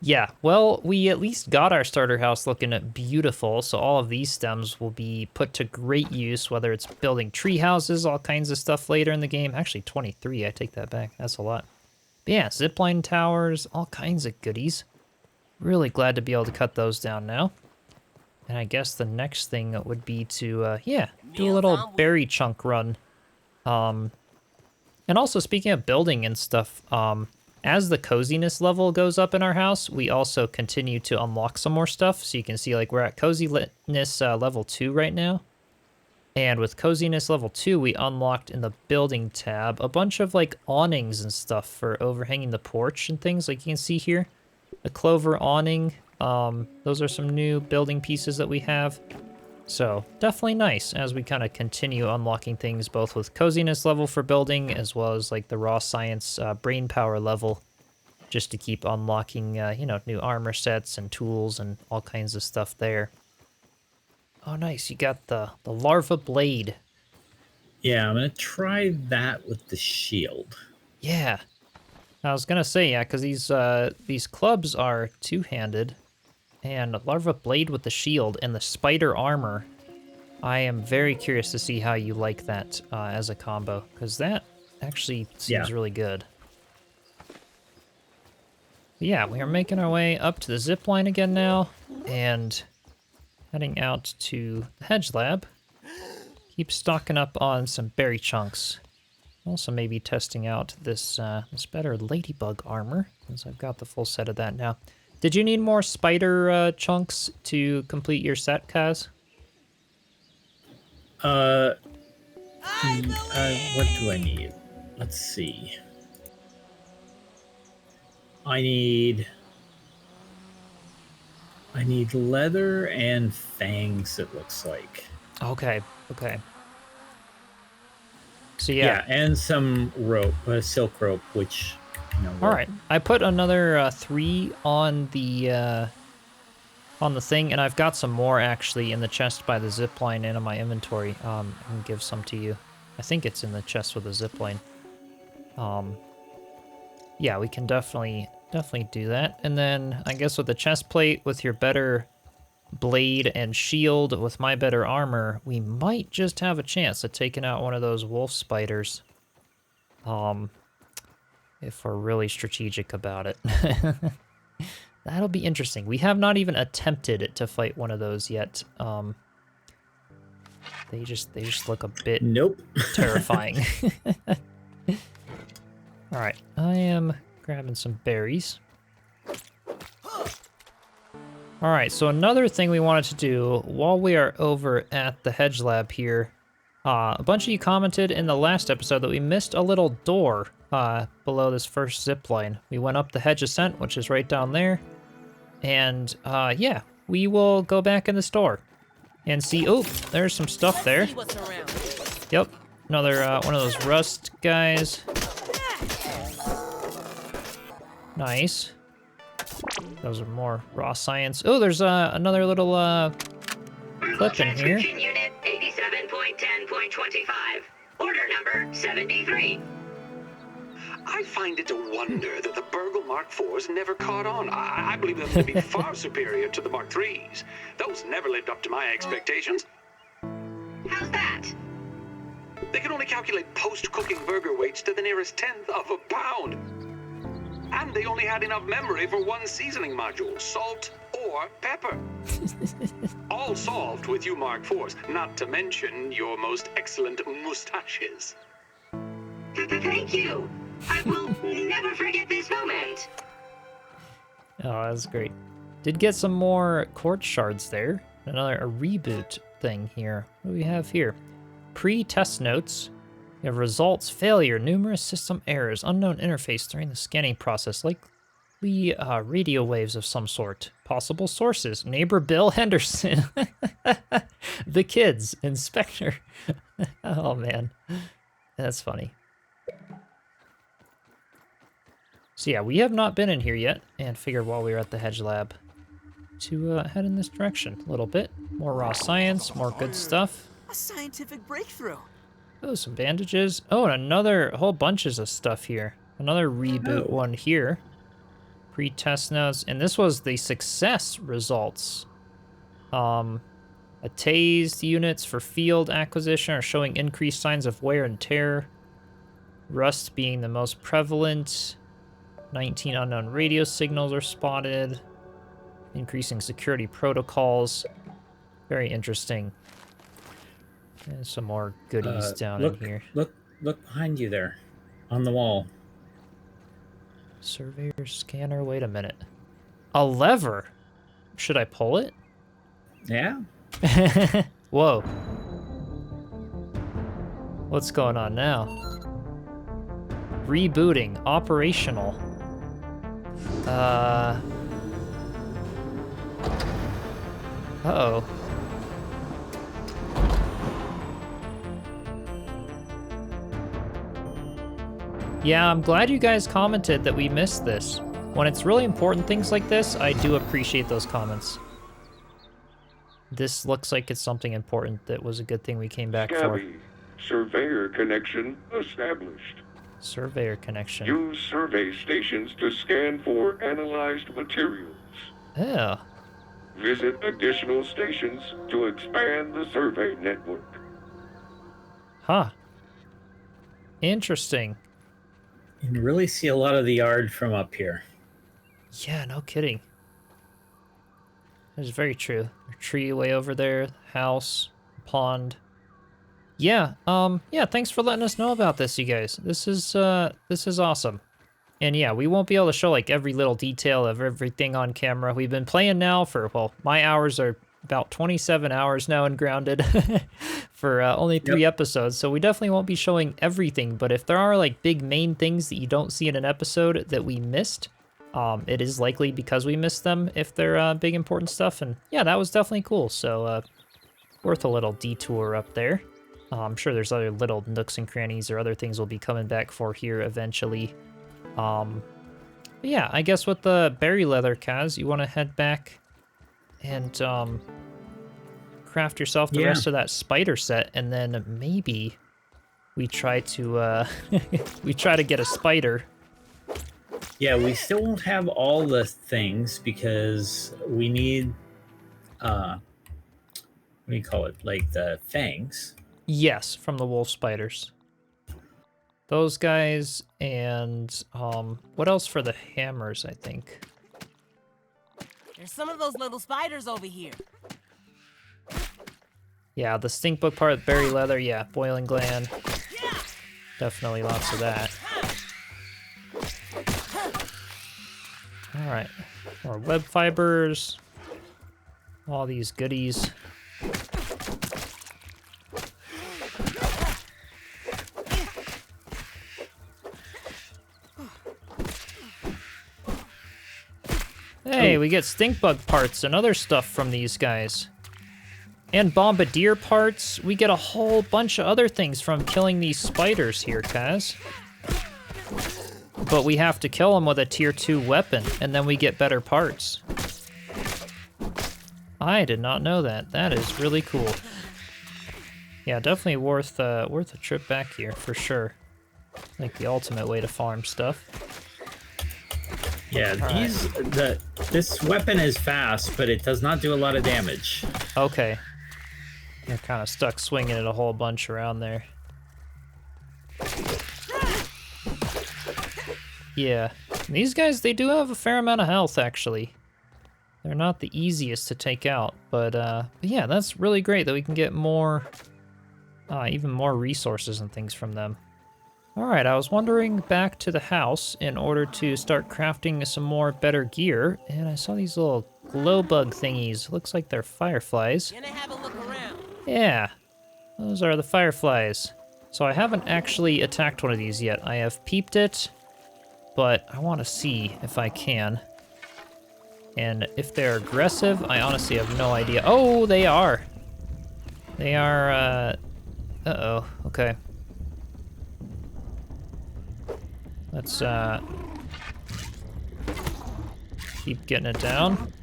Yeah, well, we at least got our starter house looking beautiful, so all of these stems will be put to great use, whether it's building tree houses, all kinds of stuff later in the game. Actually, 23, I take that back. That's a lot. But yeah, zipline towers, all kinds of goodies. Really glad to be able to cut those down now. And I guess the next thing would be to, yeah, do a little berry chunk run. And also, speaking of building and stuff, as the coziness level goes up in our house, we also continue to unlock some more stuff. So you can see, like, we're at coziness level 2 right now. And with coziness level 2, we unlocked in the building tab a bunch of, like, awnings and stuff for overhanging the porch and things, like you can see here. A clover awning. Those are some new building pieces that we have. So definitely nice as we kind of continue unlocking things both with coziness level for building as well as like the raw science brain power level, just to keep unlocking, you know, new armor sets and tools and all kinds of stuff there. Oh, nice. You got the larva blade. Yeah, I'm going to try that with the shield. Yeah. I was going to say, yeah, because these clubs are two-handed. And larva blade with the shield and the spider armor. I am very curious to see how you like that as a combo, because that actually seems really good. But yeah, we are making our way up to the zip line again now, and heading out to the hedge lab. Keep stocking up on some berry chunks. Also maybe testing out this this better ladybug armor, since I've got the full set of that now. Did you need more spider chunks to complete your set, Kaz? What do I need? Let's see. I need leather and fangs, it looks like. Okay, okay. So Yeah, and some rope, silk rope, which, you know. All right, I put another 3 on the thing, and I've got some more actually in the chest by the zipline and in my inventory. I can give some to you. I think it's in the chest with the zipline. Yeah, we can definitely do that. And then I guess with the chest plate, with your better blade and shield, with my better armor, we might just have a chance at taking out one of those wolf spiders. If we're really strategic about it. That'll be interesting. We have not even attempted to fight one of those yet. They just look a bit terrifying. All right, I am grabbing some berries. All right, so another thing we wanted to do while we are over at the hedge lab here, a bunch of you commented in the last episode that we missed a little door below this first zip line. We went up the hedge ascent, which is right down there. And yeah, we will go back in the store and see. Oh, there's some stuff there. Yep, another one of those rust guys. Nice. Those are more raw science. Oh, there's another little clip in here. Unit 87.10.25. Order number 73. I find it a wonder that the Burgle Mark IVs never caught on. I believe them to be far superior to the Mark IIIs. Those never lived up to my expectations. How's that? They can only calculate post-cooking burger weights to the nearest tenth of a pound. And they only had enough memory for one seasoning module, salt or pepper. All solved with you Mark IVs, not to mention your most excellent mustaches. Thank you. I will never forget this moment. Oh, that's great. Did get some more quartz shards there. A reboot thing here. What do we have here? Pre-test notes. We have results, failure, numerous system errors, unknown interface during the scanning process, likely radio waves of some sort. Possible sources, neighbor Bill Henderson. The kids, Inspector. Oh man, that's funny. So yeah, we have not been in here yet, and figured while we were at the hedge lab to head in this direction a little bit. More raw science, more good stuff. A scientific breakthrough. Oh, some bandages. Oh, and another whole bunches of stuff here. Another reboot one here. Pre-test notes, and this was the success results. A tased units for field acquisition are showing increased signs of wear and tear. Rust being the most prevalent. 19 unknown radio signals are spotted. increasing security protocols. Very interesting. And some more goodies down in here. Look behind you there, on the wall. Surveyor scanner, wait a minute. A lever? Should I pull it? Yeah. Whoa. What's going on now? Rebooting, operational. Uh-oh. Yeah, I'm glad you guys commented that we missed this. When it's really important things like this, I do appreciate those comments. This looks like it's something important that was a good thing we came back for. Surveyor connection established. Surveyor connection. Use survey stations to scan for analyzed materials. Oh. Visit additional stations to expand the survey network. Huh. Interesting. You can really see a lot of the yard from up here. Yeah, no kidding. That's very true. A tree way over there, house, pond. Yeah, yeah, thanks for letting us know about this, you guys. This is awesome. And yeah, we won't be able to show like every little detail of everything on camera. We've been playing now for, well, my hours are about 27 hours now in Grounded for only 3 episodes. So we definitely won't be showing everything, but if there are like big main things that you don't see in an episode that we missed, it is likely because we missed them if they're big important stuff. And yeah, that was definitely cool. So worth a little detour up there. I'm sure there's other little nooks and crannies or other things we'll be coming back for here eventually. But yeah, I guess with the berry leather, Kaz, you want to head back and craft yourself the rest of that spider set, and then maybe we try to we try to get a spider. Yeah, we still won't have all the things because we need what do you call it? Like the fangs. Yes, from the wolf spiders. Those guys, and what else for the hammers, I think. There's some of those little spiders over here. Yeah, the Stinkbug part, berry leather, yeah, boiling gland. Definitely lots of that. Alright, more web fibers. All these goodies. Hey, we get Stinkbug parts and other stuff from these guys. And Bombardier parts. We get a whole bunch of other things from killing these spiders here, Kaz. But we have to kill them with a tier 2 weapon, and then we get better parts. I did not know that. That is really cool. Yeah, definitely worth a trip back here, for sure. Like the ultimate way to farm stuff. Yeah, this weapon is fast, but it does not do a lot of damage. Okay. You're kind of stuck swinging it a whole bunch around there. Yeah. And these guys, they do have a fair amount of health, actually. They're not the easiest to take out, but yeah, that's really great that we can get more, even more resources and things from them. Alright, I was wandering back to the house in order to start crafting some more better gear, and I saw these little glow bug thingies. Looks like they're fireflies. Gonna have a look around. Yeah, those are the fireflies. So I haven't actually attacked one of these yet. I have peeped it, but I want to see if I can. And if they're aggressive, I honestly have no idea. Oh, they are. They are, uh-oh, okay. Let's, keep getting it down.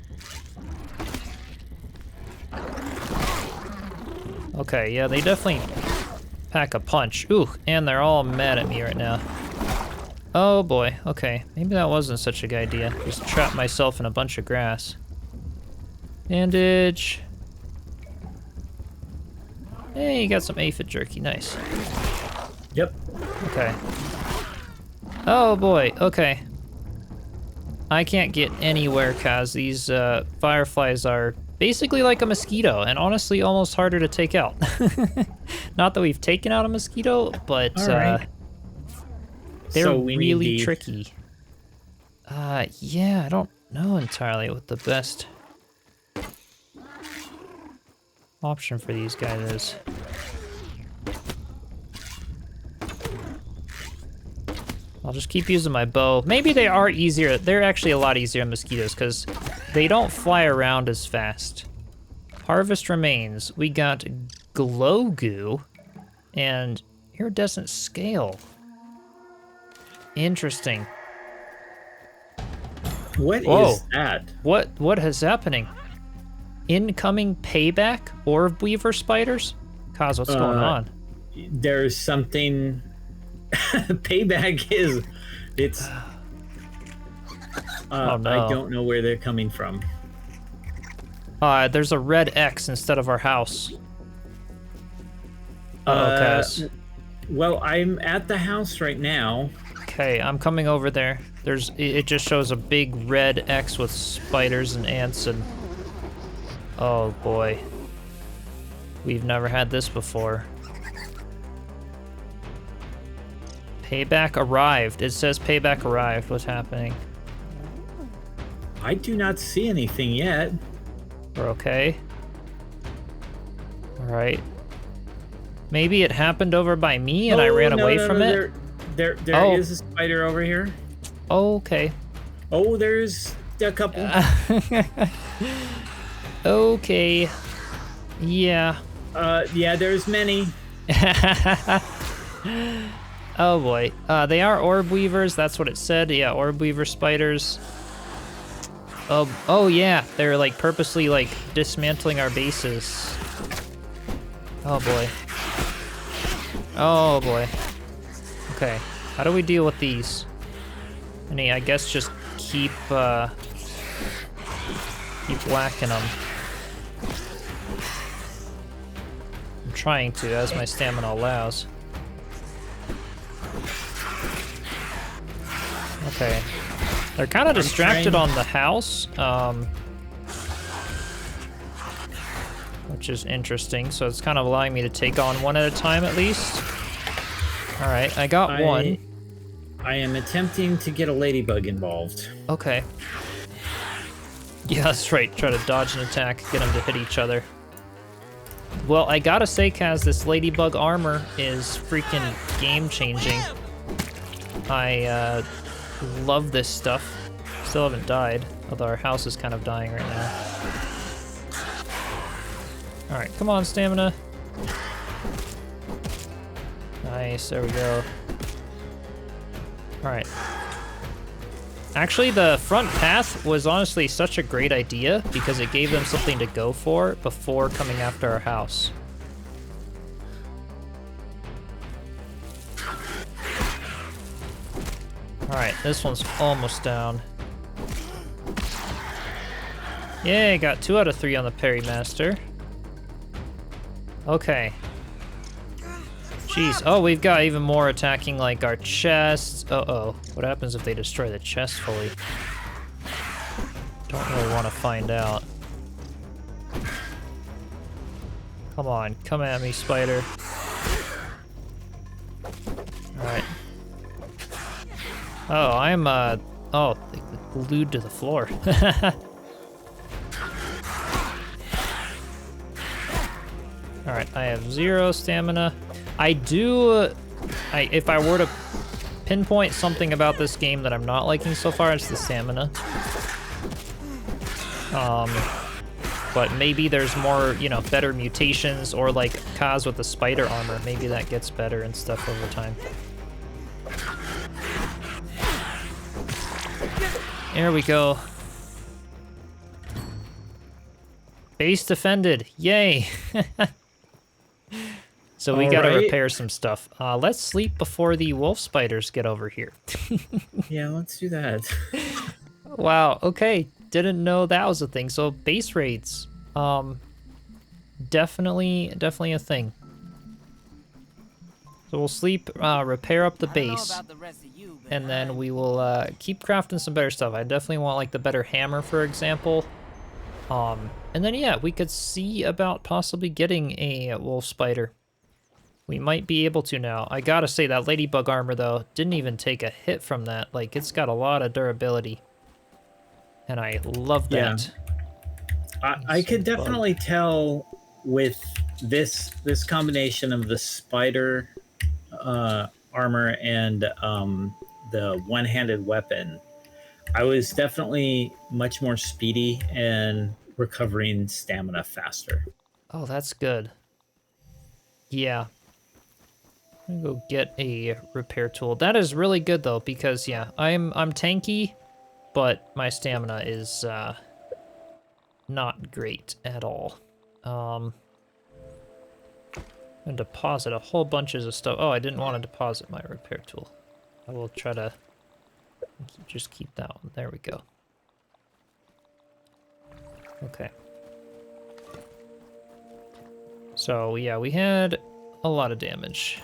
Okay, yeah, they definitely pack a punch. Ooh, and they're all mad at me right now. Oh boy, okay. Maybe that wasn't such a good idea. Just trap myself in a bunch of grass. Bandage. Hey, you got some aphid jerky, nice. Yep. Okay. Oh boy, okay. I can't get anywhere, Kaz. These fireflies are basically like a mosquito, and honestly almost harder to take out. Not that we've taken out a mosquito, but All right. they're So we need really the- tricky. Yeah, I don't know entirely what the best option for these guys is. I'll just keep using my bow. Maybe they are easier. They're actually a lot easier than mosquitoes because they don't fly around as fast. Harvest remains. We got glow goo, and iridescent scale. Interesting. What Whoa. is that? What is happening? Incoming payback orb weaver spiders? Kaz, what's going on? There's something. Payback is. It's. Oh, no. I don't know where they're coming from. There's a red X instead of our house. Kaz. Well, I'm at the house right now. Okay, I'm coming over there. It just shows a big red X with spiders and ants and... Oh boy. We've never had this before. Payback arrived. It says payback arrived. What's happening? I do not see anything yet. We're okay. Alright. Maybe it happened over by me and I ran away from it? There Oh. is a spider over here. Okay. Oh, there's a couple. Okay. Yeah. Yeah, there's many. Oh boy. They are orb weavers, that's what it said. Yeah, orb weaver spiders. Oh yeah, they're like purposely like dismantling our bases. Oh boy. Oh boy. Okay, how do we deal with these? I guess just keep whacking them. I'm trying to, as my stamina allows. Okay. They're kind of distracted on the house, which is interesting. So it's kind of allowing me to take on one at a time at least. All right, I got one. I am attempting to get a ladybug involved. Okay. Yeah, that's right. Try to dodge an attack, get them to hit each other. Well, I gotta say, Kaz, this ladybug armor is freaking game-changing. I love this stuff. Still haven't died, although our house is kind of dying right now. All right, come on, stamina. Nice, there we go. All right. Actually, the front path was honestly such a great idea because it gave them something to go for before coming after our house. All right, this one's almost down. Yay, got 2 out of 3 on the Parry Master. Okay. Jeez, oh, we've got even more attacking like our chests. Uh-oh, what happens if they destroy the chest fully? Don't really want to find out. Come on, come at me, spider. Alright. Oh, I'm, oh, glued to the floor. Alright, I have 0 stamina. I do, if I were to pinpoint something about this game that I'm not liking so far, it's the stamina. But maybe there's more, you know, better mutations, or like Kaz with the spider armor, maybe that gets better and stuff over time. There we go. Base defended, yay! So we gotta repair some stuff. Let's sleep before the wolf spiders get over here. Yeah, let's do that. Wow, okay. Didn't know that was a thing. So base raids. Definitely a thing. So we'll sleep, repair up the base. I don't know about the rest of you, and then we will keep crafting some better stuff. I definitely want like the better hammer, for example. And then yeah, we could see about possibly getting a wolf spider. We might be able to now. I gotta say that Ladybug armor though didn't even take a hit from that. Like it's got a lot of durability, and I love that. Yeah. I could definitely tell with this combination of the spider armor and the one-handed weapon. I was definitely much more speedy and recovering stamina faster. Oh, that's good. Yeah. I'm gonna go get a repair tool. That is really good though, because yeah, I'm tanky, but my stamina is not great at all. I'm gonna deposit a whole bunches of stuff. Oh, I didn't want to deposit my repair tool. I will try to just keep that one. There we go. Okay. So yeah, we had a lot of damage.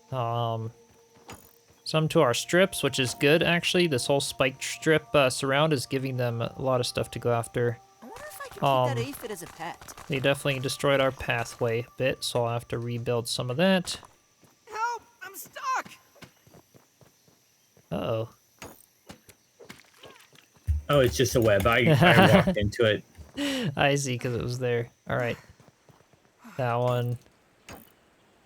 Some to our strips, which is good actually. This whole spiked strip surround is giving them a lot of stuff to go after. I wonder if I can keep that aphid as a pet. They definitely destroyed our pathway a bit, so I'll have to rebuild some of that. Help! I'm stuck! Uh-oh. Oh, it's just a web. I walked into it. I see, because it was there. All right. That one.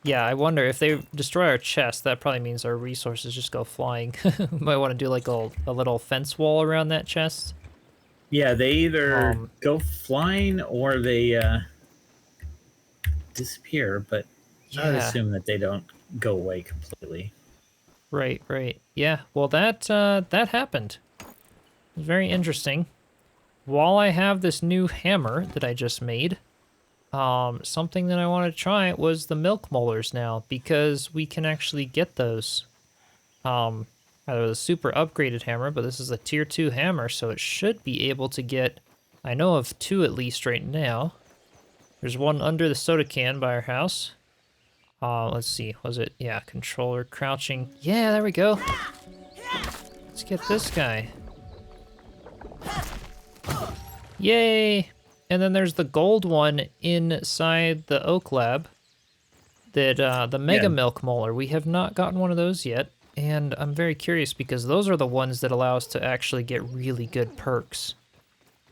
Yeah, I wonder if they destroy our chest, that probably means our resources just go flying. Might want to do like a little fence wall around that chest. Yeah, they either go flying or they disappear, but I would assume that they don't go away completely. Right, right. Yeah, well that happened. It was very interesting. While I have this new hammer that I just made, something that I want to try was the milk molars now, because we can actually get those. Either the super upgraded hammer, but this is a tier 2 hammer, so it should be able to get, I know of 2 at least right now. There's one under the soda can by our house. Let's see, was it, yeah, controller crouching. Yeah, there we go. Let's get this guy. Yay! And then there's the gold one inside the oak lab. That the Mega Milk Molar. We have not gotten one of those yet. And I'm very curious because those are the ones that allow us to actually get really good perks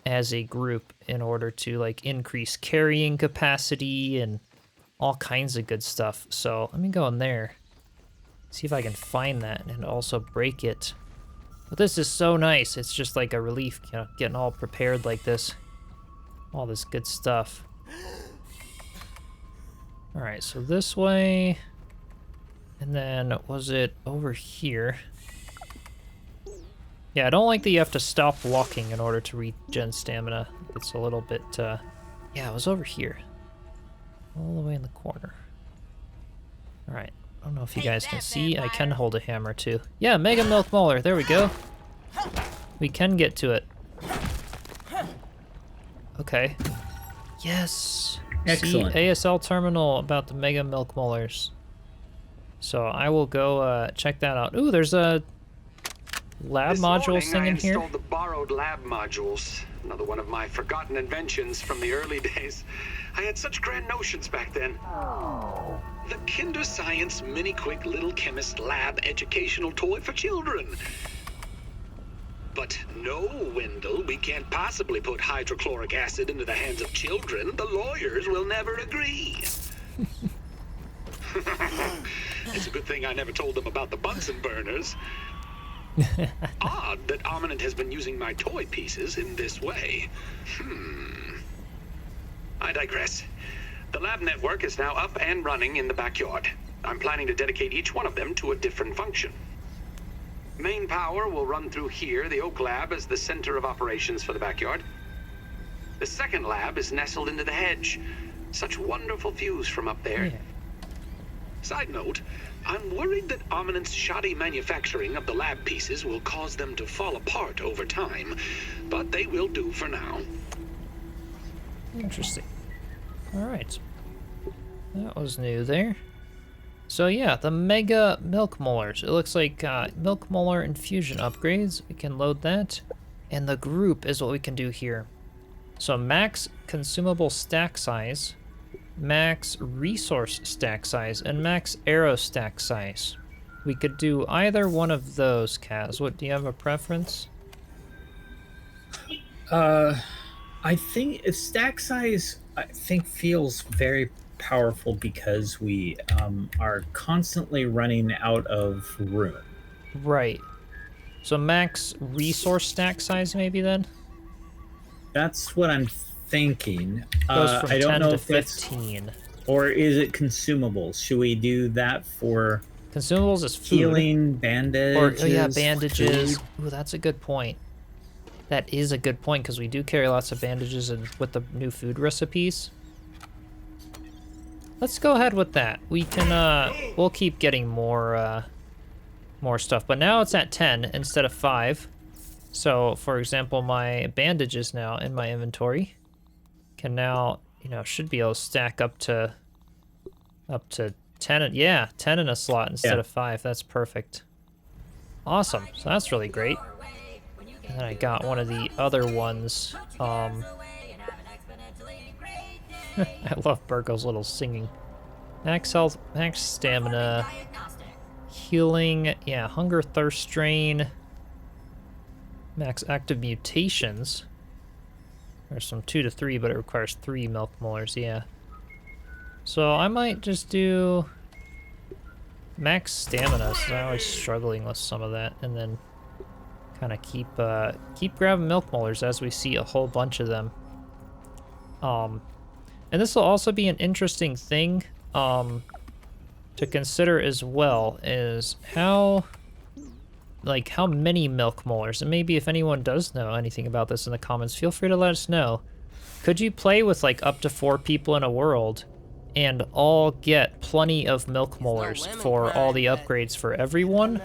as a group in order to like increase carrying capacity and all kinds of good stuff. So let me go in there, see if I can find that and also break it. But this is so nice. It's just like a relief, you know, getting all prepared like this. All this good stuff. All right, so this way. And then, was it over here? Yeah, I don't like that you have to stop walking in order to regen stamina. It's a little bit, yeah, it was over here. All the way in the corner. All right, I don't know if you guys can see. I can hold a hammer too. Yeah, Mega Milk Molar, there we go. We can get to it. Okay. Yes. Excellent. See, ASL terminal about the Mega Milk Molars. So I will go check that out. Ooh, there's a lab module thing in here. I installed the borrowed lab modules. Another one of my forgotten inventions from the early days. I had such grand notions back then. The Kinder Science Mini Quick Little Chemist Lab educational toy for children. But no, Wendell, we can't possibly put hydrochloric acid into the hands of children. The lawyers will never agree. It's a good thing I never told them about the Bunsen burners. Odd that Ominent has been using my toy pieces in this way. I digress. The lab network is now up and running in the backyard. I'm planning to dedicate each one of them to a different function. Main power will run through here. The Oak Lab is the center of operations for the backyard. The second lab is nestled into the hedge. Such wonderful views from up there. Yeah. Side note, I'm worried that Ominent's shoddy manufacturing of the lab pieces will cause them to fall apart over time, but they will do for now. Interesting. All right. That was new there. So yeah, the Mega Milk Molars. It looks like Milk Molar Infusion upgrades. We can load that. And the group is what we can do here. So max consumable stack size, max resource stack size, and max arrow stack size. We could do either one of those, Kaz. What, do you have a preference? I think stack size, I think, feels very powerful because we are constantly running out of room. Right. So max resource stack size maybe then? That's what I'm thinking. Goes from I don't 10 know to if that's, 15. or is it consumables? Should we do that for Consumables is food. healing, bandages? Or, oh yeah, bandages. food? Ooh, that's a good point. That is a good point, because we do carry lots of bandages and with the new food recipes. Let's go ahead with that. We can, we'll keep getting more stuff. But now it's at 10 instead of 5. So, for example, my bandages now in my inventory can now, you know, should be able to stack up to 10. Yeah, 10 in a slot instead of 5. That's perfect. Awesome. So that's really great. And then I got one of the other ones. I love Burgo's little singing. Max health, max stamina, healing, yeah, hunger, thirst, drain, max active mutations. There's some 2 to 3, but it requires 3 milk molars, yeah. So I might just do max stamina, so I'm always struggling with some of that, and then kind of keep grabbing milk molars as we see a whole bunch of them. And this will also be an interesting thing to consider as well, is how many milk molars, and maybe if anyone does know anything about this in the comments, feel free to let us know. Could you play with like up to 4 people in a world and all get plenty of milk molars for all the upgrades for everyone?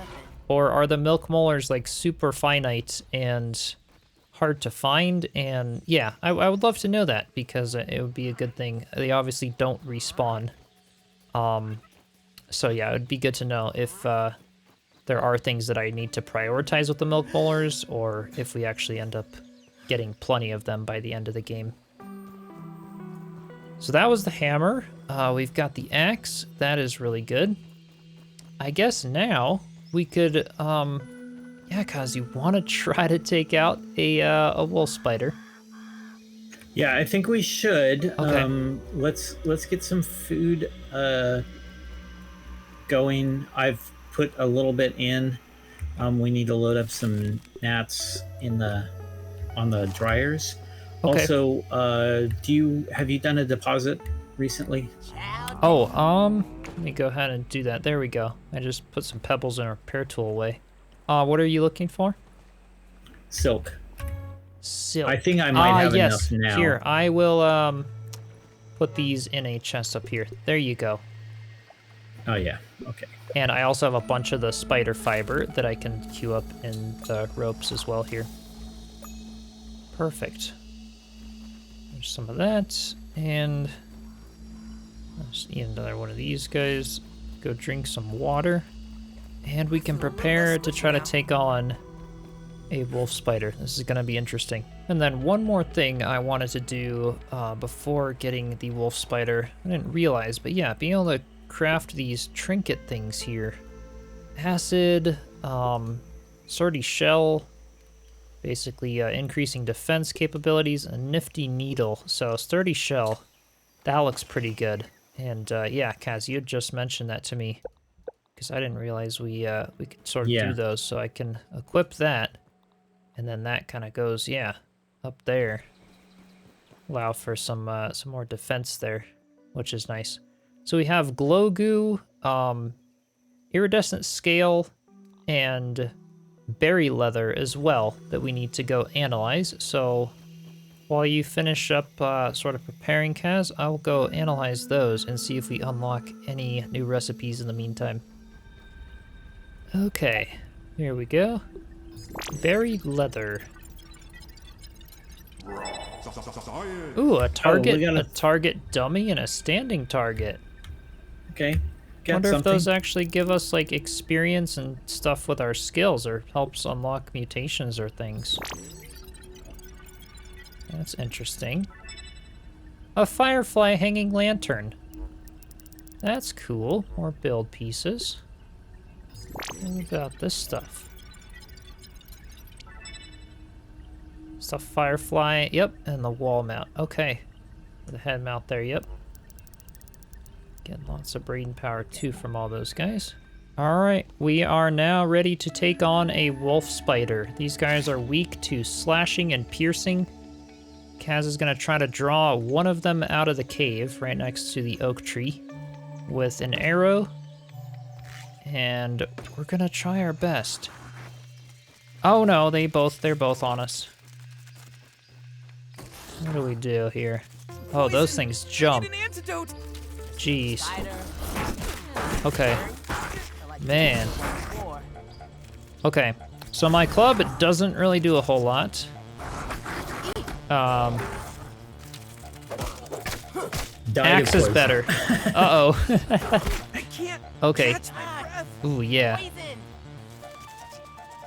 Or are the milk molars like super finite and hard to find? And yeah, I would love to know that, because it would be a good thing. They obviously don't respawn. So yeah, it would be good to know if there are things that I need to prioritize with the milk molars, or if we actually end up getting plenty of them by the end of the game. So that was the hammer. We've got the axe. That is really good. I guess now we could, yeah, cause you want to try to take out a wolf spider. Yeah, I think we should. Okay. Let's get some food going. I've put a little bit in. We need to load up some gnats on the dryers. Okay. Also, have you done a deposit recently? Oh, let me go ahead and do that. There we go. I just put some pebbles in our repair tool away. What are you looking for? Silk. Silk. I think I might have yes. enough now. Here, I will put these in a chest up here. There you go. Oh yeah. Okay. And I also have a bunch of the spider fiber that I can queue up in the ropes as well here. Perfect. There's some of that, and I'll just eat another one of these guys. Go drink some water, and we can prepare to try to take on a wolf spider. This is going to be interesting. And then one more thing I wanted to do before getting the wolf spider. I didn't realize, but yeah, being able to craft these trinket things here. Acid, sturdy shell, basically increasing defense capabilities, a nifty needle. So sturdy shell, that looks pretty good. And yeah, Kaz, you had just mentioned that to me, because I didn't realize we could sort of do those. So I can equip that, and then that kind of goes, yeah, up there. Allow for some more defense there, which is nice. So we have glow goo, iridescent scale, and berry leather as well that we need to go analyze. So while you finish up sort of preparing, Kaz, I'll go analyze those and see if we unlock any new recipes in the meantime. Okay, here we go. Berry leather. Ooh, a target dummy and a standing target. Okay. got Wonder something. if those actually give us like experience and stuff with our skills, or helps unlock mutations or things. That's interesting. A firefly hanging lantern. That's cool. More build pieces. What about this stuff? Stuff firefly. Yep, and the wall mount. Okay. The head mount there. Yep. Getting lots of breeding power too from all those guys. Alright, we are now ready to take on a wolf spider. These guys are weak to slashing and piercing. Kaz is going to try to draw one of them out of the cave right next to the oak tree with an arrow. And we're going to try our best. Oh no, they're both on us. What do we do here? Oh, those things jump. Need an antidote. Jeez. Okay. Man. Okay. So my club, it doesn't really do a whole lot. Axe is better. Uh-oh. I can't Okay. catch my breath. Ooh, yeah.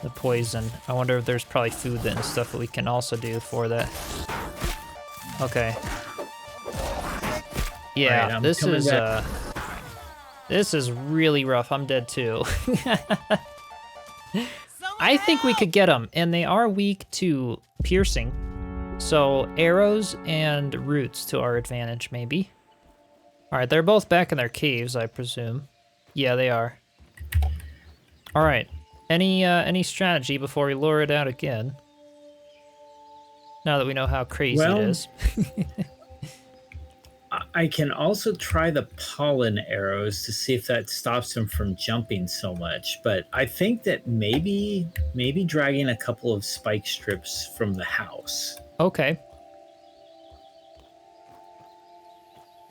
The poison. I wonder if there's probably food and stuff that we can also do for that. Okay. Yeah, Right, this coming is back. this is really rough. I'm dead too. I think we could get them, and they are weak to piercing. So arrows and roots to our advantage, maybe. All right, they're both back in their caves, I presume. Yeah, they are. All right. Any strategy before we lure it out again? Now that we know how crazy it is. I can also try the pollen arrows to see if that stops him from jumping so much. But I think that maybe dragging a couple of spike strips from the house. Okay.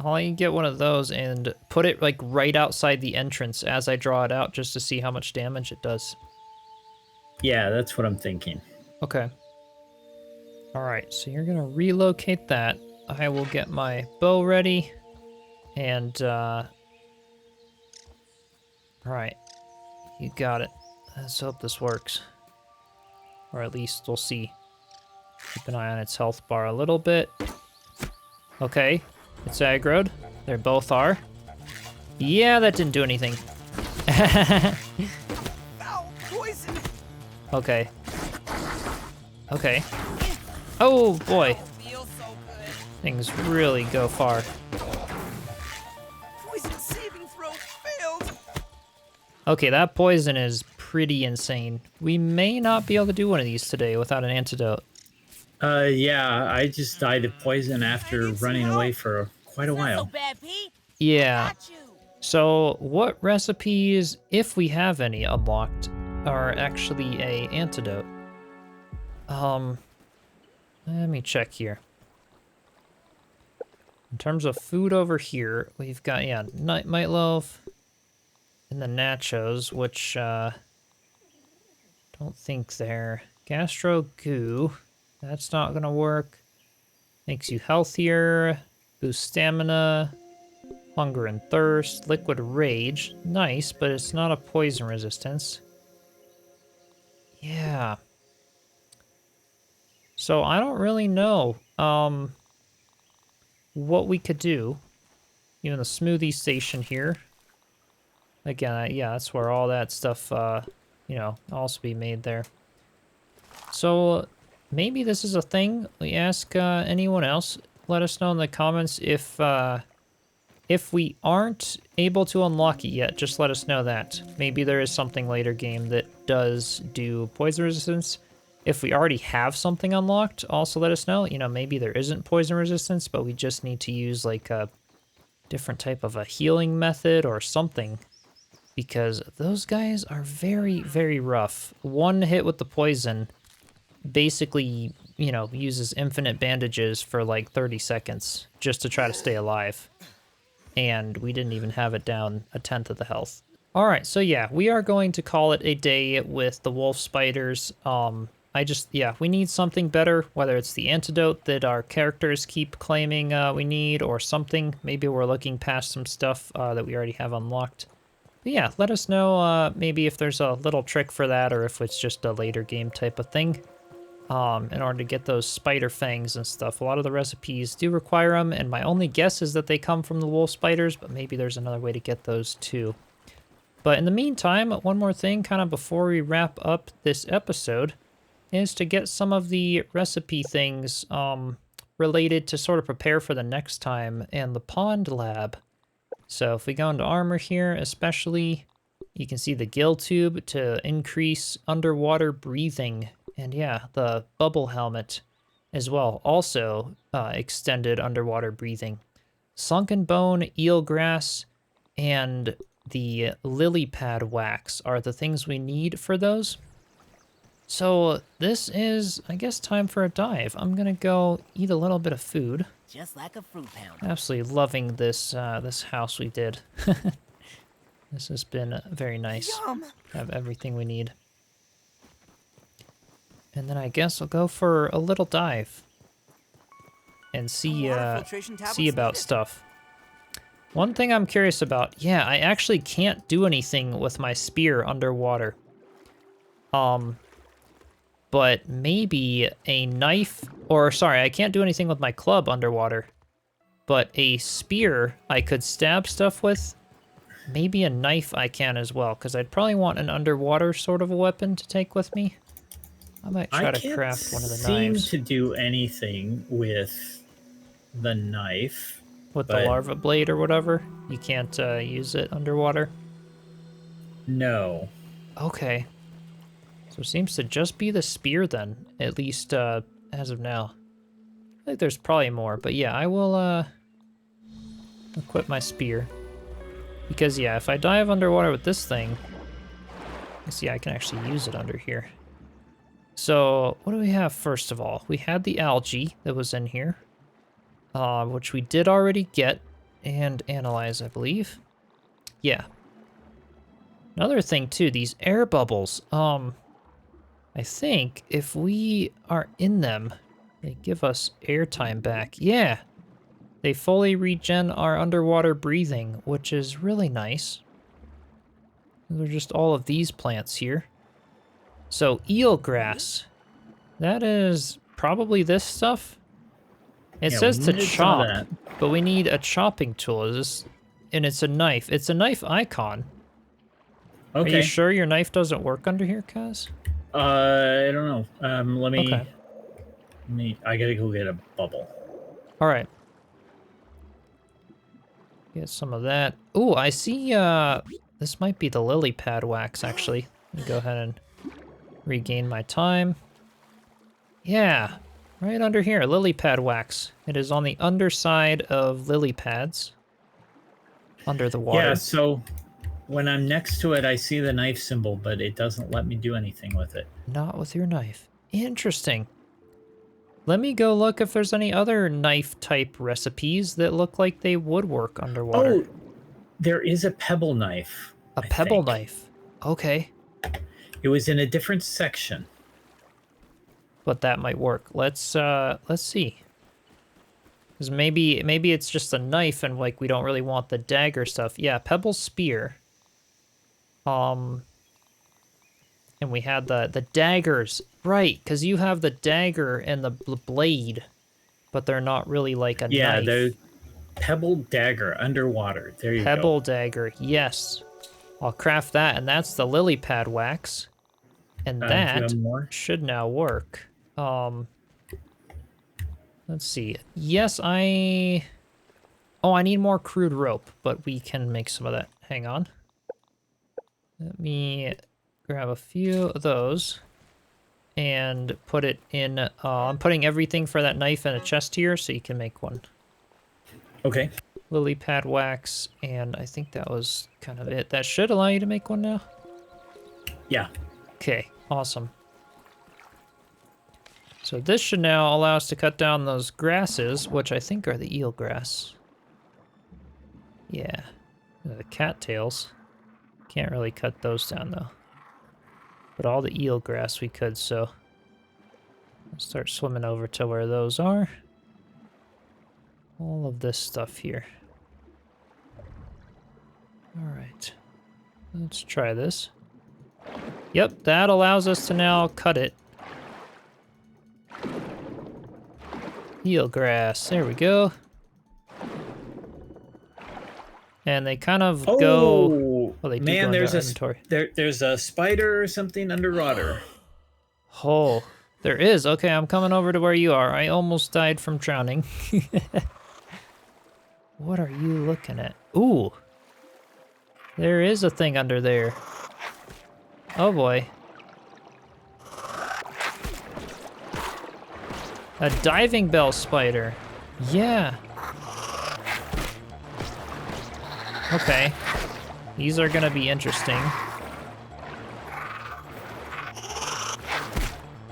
I'll let you get one of those and put it like right outside the entrance as I draw it out, just to see how much damage it does. Yeah, that's what I'm thinking. Okay. All right, so you're gonna relocate that. I will get my bow ready, and all right, you got it. Let's hope this works, or at least we'll see. Keep an eye on its health bar a little bit. Okay, it's aggroed. They both are. Yeah, that didn't do anything. Ow, poison. Okay. Okay. Oh boy. Feels so good. Things really go far. Poison saving throw failed. Okay, that poison is pretty insane. We may not be able to do one of these today without an antidote. Yeah, I just died of poison after running away for quite a while. Yeah. So what recipes, if we have any unlocked, are actually a antidote? Let me check here. In terms of food over here, we've got, yeah, night loaf and the nachos, which, don't think they're gastro goo. That's not gonna work. Makes you healthier, boosts stamina, hunger and thirst, liquid rage. Nice, but it's not a poison resistance. Yeah. So I don't really know what we could do. Even the smoothie station here. Again, yeah, that's where all that stuff, you know, also be made there. So maybe this is a thing. We ask anyone else. Let us know in the comments if we aren't able to unlock it yet. Just let us know that. Maybe there is something later game that does do poison resistance. If we already have something unlocked, also let us know. You know, maybe there isn't poison resistance, but we just need to use like a different type of a healing method or something. Because those guys are very, very rough. One hit with the poison basically, you know, uses infinite bandages for like 30 seconds just to try to stay alive. And we didn't even have it down a tenth of the health. All right, so yeah, we are going to call it a day with the wolf spiders. Yeah, we need something better, whether it's the antidote that our characters keep claiming we need or something. Maybe we're looking past some stuff that we already have unlocked. But yeah, let us know maybe if there's a little trick for that or if it's just a later game type of thing. In order to get those spider fangs and stuff. A lot of the recipes do require them, and my only guess is that they come from the wolf spiders, but maybe there's another way to get those too. But in the meantime, one more thing kind of before we wrap up this episode is to get some of the recipe things related to sort of prepare for the next time and the pond lab. So if we go into armor here, especially, you can see the gill tube to increase underwater breathing. And yeah, the bubble helmet as well, also extended underwater breathing. Sunken bone, eelgrass, and the lily pad wax are the things we need for those. So this is, I guess, time for a dive. I'm gonna go eat a little bit of food. Just like a fruit pound. Absolutely loving this this house we did. This has been very nice. Yum. Have everything we need. And then I guess I'll go for a little dive and see about stuff. One thing I'm curious about, yeah, I actually can't do anything with my spear underwater. But maybe a knife, or sorry, I can't do anything with my club underwater. But a spear I could stab stuff with. Maybe a knife I can as well, because I'd probably want an underwater sort of a weapon to take with me. I might try to craft one of the knives. I can't seem to do anything with the knife. With the larva blade or whatever? You can't use it underwater? No. Okay. So it seems to just be the spear then, at least as of now. I think there's probably more, but yeah, I will equip my spear. Because yeah, if I dive underwater with this thing, you see I can actually use it under here. So what do we have first of all? We had the algae that was in here, which we did already get and analyze, I believe. Yeah. Another thing too, these air bubbles. I think if we are in them, they give us airtime back. Yeah. They fully regen our underwater breathing, which is really nice. They're just all of these plants here. So eelgrass, that is probably this stuff. It says to chop, but we need a chopping tool. Is this, and it's a knife. It's a knife icon. Okay. Are you sure your knife doesn't work under here, Kaz? I don't know. Let me. Okay. I gotta go get a bubble. All right. Get some of that. Ooh, I see. This might be the lily pad wax actually. Let me go ahead and regain my time. Yeah, right under here, lily pad wax. It is on the underside of lily pads, under the water. Yeah, so when I'm next to it, I see the knife symbol, but it doesn't let me do anything with it. Not with your knife. Interesting. Let me go look if there's any other knife-type recipes that look like they would work underwater. Oh, there is a pebble knife. A pebble knife. Okay. It was in a different section. But that might work. Let's see. Because maybe it's just a knife and like we don't really want the dagger stuff. Yeah, pebble spear. And we had the daggers. Right, because you have the dagger and the blade, but they're not really like a knife. Yeah, the pebble dagger underwater. There you go. Pebble dagger, yes. I'll craft that, and that's the lily pad wax. And that should now work. Let's see. Yes, I need more crude rope, but we can make some of that. Hang on. Let me grab a few of those and put it in. I'm putting everything for that knife in a chest here so you can make one. Okay. Lily pad wax, and I think that was kind of it. That should allow you to make one now? Yeah. Okay, awesome. So this should now allow us to cut down those grasses, which I think are the eelgrass. Yeah, the cattails. Can't really cut those down though. But all the eelgrass we could, so I'll start swimming over to where those are. All of this stuff here. All right. Let's try this. Yep, that allows us to now cut it. Eelgrass, there we go. And they kind of go... Oh, they do man, go there's into our inventory. there's a spider or something underwater. Oh, there is. Okay, I'm coming over to where you are. I almost died from drowning. What are you looking at? Ooh. There is a thing under there. Oh boy. A diving bell spider. Yeah. Okay. These are gonna be interesting.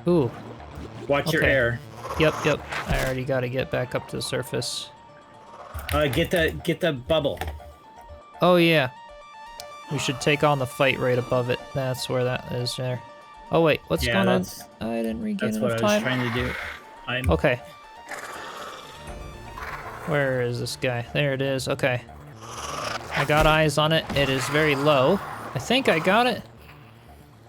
Ooh. Watch your Okay. air. Yep. I already gotta get back up to the surface. Get the bubble. Oh yeah. We should take on the fight right above it. That's where that is there. Oh wait, what's going on? I didn't regain That's enough what I was time. trying to do. Okay. Where is this guy? There it is. Okay. I got eyes on it. It is very low. I think I got it.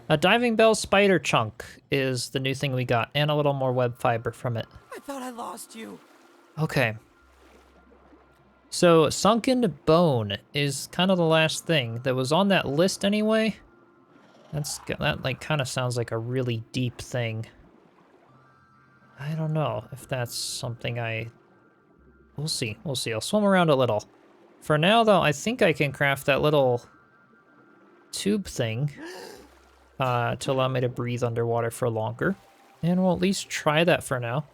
A diving bell spider chunk is the new thing we got, and a little more web fiber from it. I thought I lost you. Okay. So, sunken bone is kind of the last thing that was on that list anyway. That like kind of sounds like a really deep thing. I don't know if that's something we'll see. We'll see. I'll swim around a little. For now, though, I think I can craft that little tube thing to allow me to breathe underwater for longer. And we'll at least try that for now.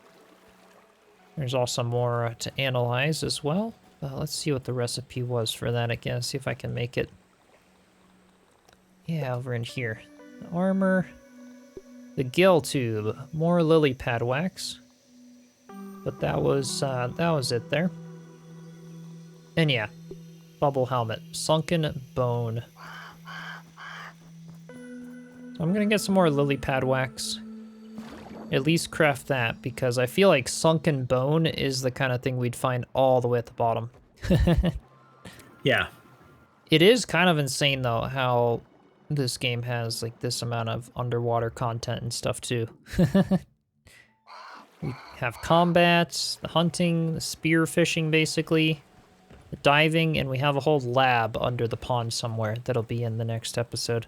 There's also more to analyze as well. Let's see what the recipe was for that again. See if I can make it. Yeah, over in here. The armor. The gill tube. More lily pad wax. But that was it there. And yeah, bubble helmet, sunken bone. So I'm gonna get some more lily pad wax. At least craft that, because I feel like sunken bone is the kind of thing we'd find all the way at the bottom. Yeah. It is kind of insane though how this game has like this amount of underwater content and stuff too. We have combat, the hunting, the spear fishing basically. The diving, and we have a whole lab under the pond somewhere that'll be in the next episode.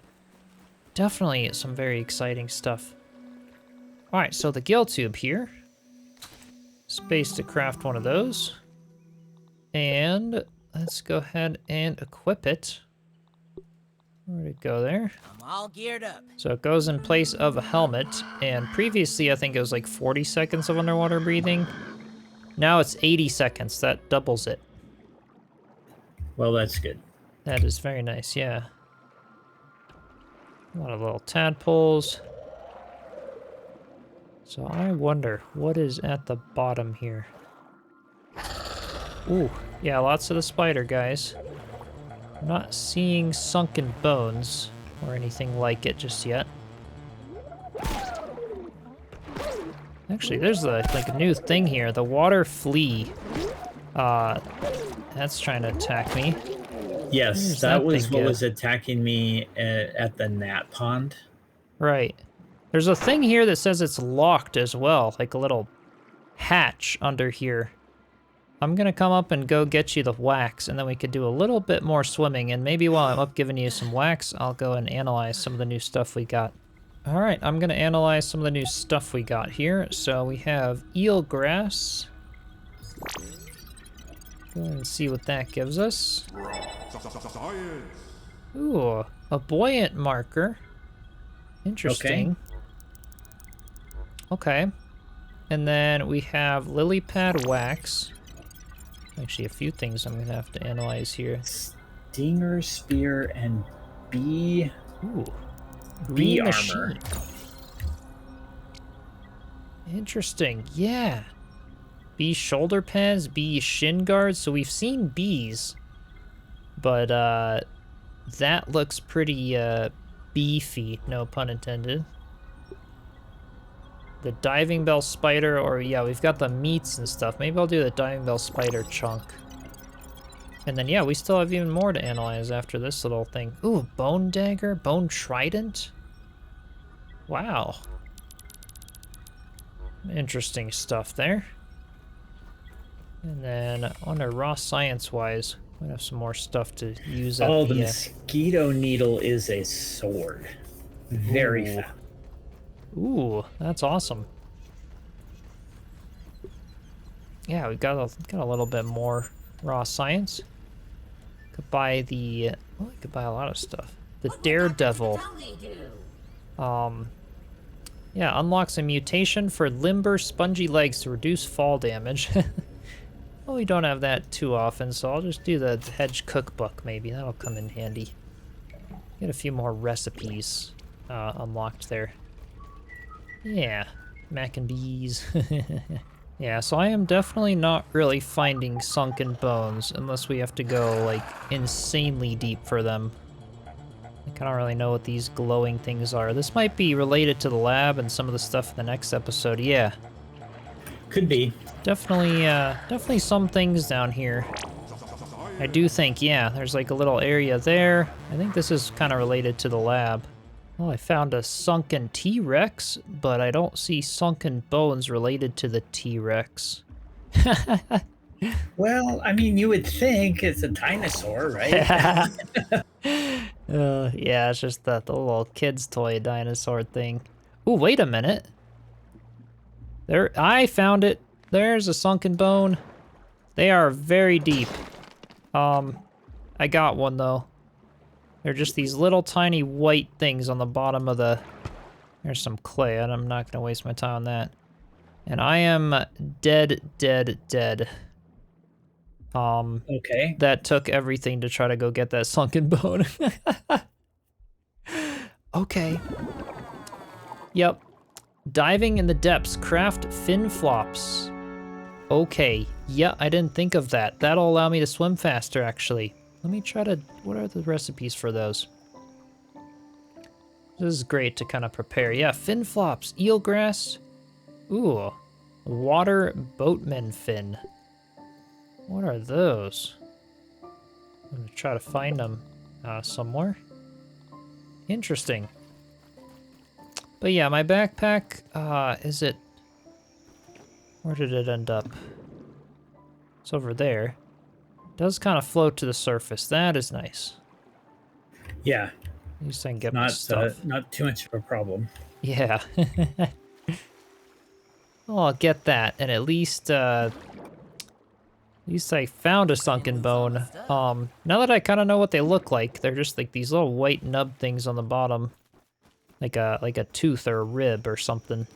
Definitely some very exciting stuff. Alright, so the gill tube here. Space to craft one of those. And let's go ahead and equip it. Where'd it go there? I'm all geared up. So it goes in place of a helmet, and previously I think it was like 40 seconds of underwater breathing. Now it's 80 seconds, that doubles it. Well, that's good. That is very nice, yeah. A lot of little tadpoles. So I wonder what is at the bottom here. Ooh, yeah, lots of the spider guys. I'm not seeing sunken bones or anything like it just yet. Actually, there's like a new thing here, the water flea. That's trying to attack me. Yes, that was what was attacking me at the gnat pond. Right. There's a thing here that says it's locked as well, like a little hatch under here. I'm gonna come up and go get you the wax, and then we could do a little bit more swimming, and maybe while I'm up giving you some wax, I'll go and analyze some of the new stuff we got. Alright, I'm gonna analyze some of the new stuff we got here. So we have eel grass. Go ahead and see what that gives us. Ooh, a buoyant marker. Interesting. Okay. And then we have lily pad wax. Actually, a few things I'm gonna have to analyze here. Stinger, spear, and bee. Ooh. Bee machine. armor. Interesting. Yeah. Bee shoulder pads, bee shin guards. So we've seen bees, but that looks pretty beefy. No pun intended. The diving bell spider, or yeah, we've got the meats and stuff. Maybe I'll do the diving bell spider chunk. And then, yeah, we still have even more to analyze after this little thing. Ooh, bone dagger, bone trident. Wow. Interesting stuff there. And then, I wonder, raw science-wise, we have some more stuff to use at the mosquito needle is a sword. Very Ooh. fast. Ooh, that's awesome. Yeah, we got a little bit more raw science. Could buy the, well, we could buy a lot of stuff. The Daredevil. Yeah, unlocks a mutation for limber, spongy legs to reduce fall damage. Well, we don't have that too often, so I'll just do the hedge cookbook maybe. That'll come in handy. Get a few more recipes unlocked there. Yeah, mac and bees. Yeah, so I am definitely not really finding sunken bones unless we have to go, like, insanely deep for them. I don't really know what these glowing things are. This might be related to the lab and some of the stuff in the next episode. Yeah. Could be. Definitely some things down here. I do think, yeah, there's like a little area there. I think this is kind of related to the lab. Well, I found a sunken T-Rex, but I don't see sunken bones related to the T-Rex. Well, I mean, you would think it's a dinosaur, right? Yeah, it's just the little kid's toy dinosaur thing. Ooh, wait a minute. There, I found it. There's a sunken bone. They are very deep. I got one though. They're just these little tiny white things on the bottom of the... There's some clay, and I'm not gonna waste my time on that. And I am dead. Okay. That took everything to try to go get that sunken bone. Okay. Yep. Diving in the depths, craft fin flops. Okay. Yeah, I didn't think of that. That'll allow me to swim faster, actually. Let me try to... What are the recipes for those? This is great to kind of prepare. Yeah, fin flops, eelgrass. Ooh. Water boatman fin. What are those? I'm gonna try to find them somewhere. Interesting. But yeah, my backpack, is it... Where did it end up? It's over there. It does kind of float to the surface. That is nice. Yeah. At least I can get my stuff. Not too much of a problem. Yeah. Well, I'll get that, and at least I found a sunken bone. Now that I kind of know what they look like, they're just like these little white nub things on the bottom. Like a tooth or a rib or something.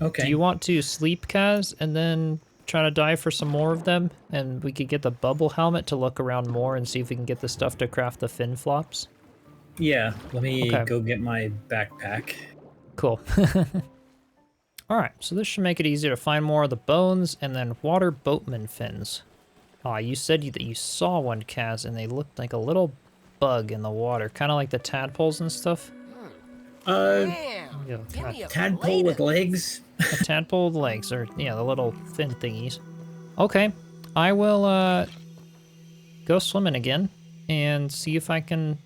Okay. Do you want to sleep, Kaz, and then try to dive for some more of them? And we could get the bubble helmet to look around more and see if we can get the stuff to craft the fin flops? Yeah, let me Okay. go get my backpack. Cool. Alright, so this should make it easier to find more of the bones, and then water boatman fins. You said that you saw one, Kaz, and they looked like a little bug in the water, kind of like the tadpoles and stuff. Damn! Yeah, Give me a Tadpole with legs. A tadpole with legs, or yeah, the little fin thingies. Okay, I will go swimming again and see if I can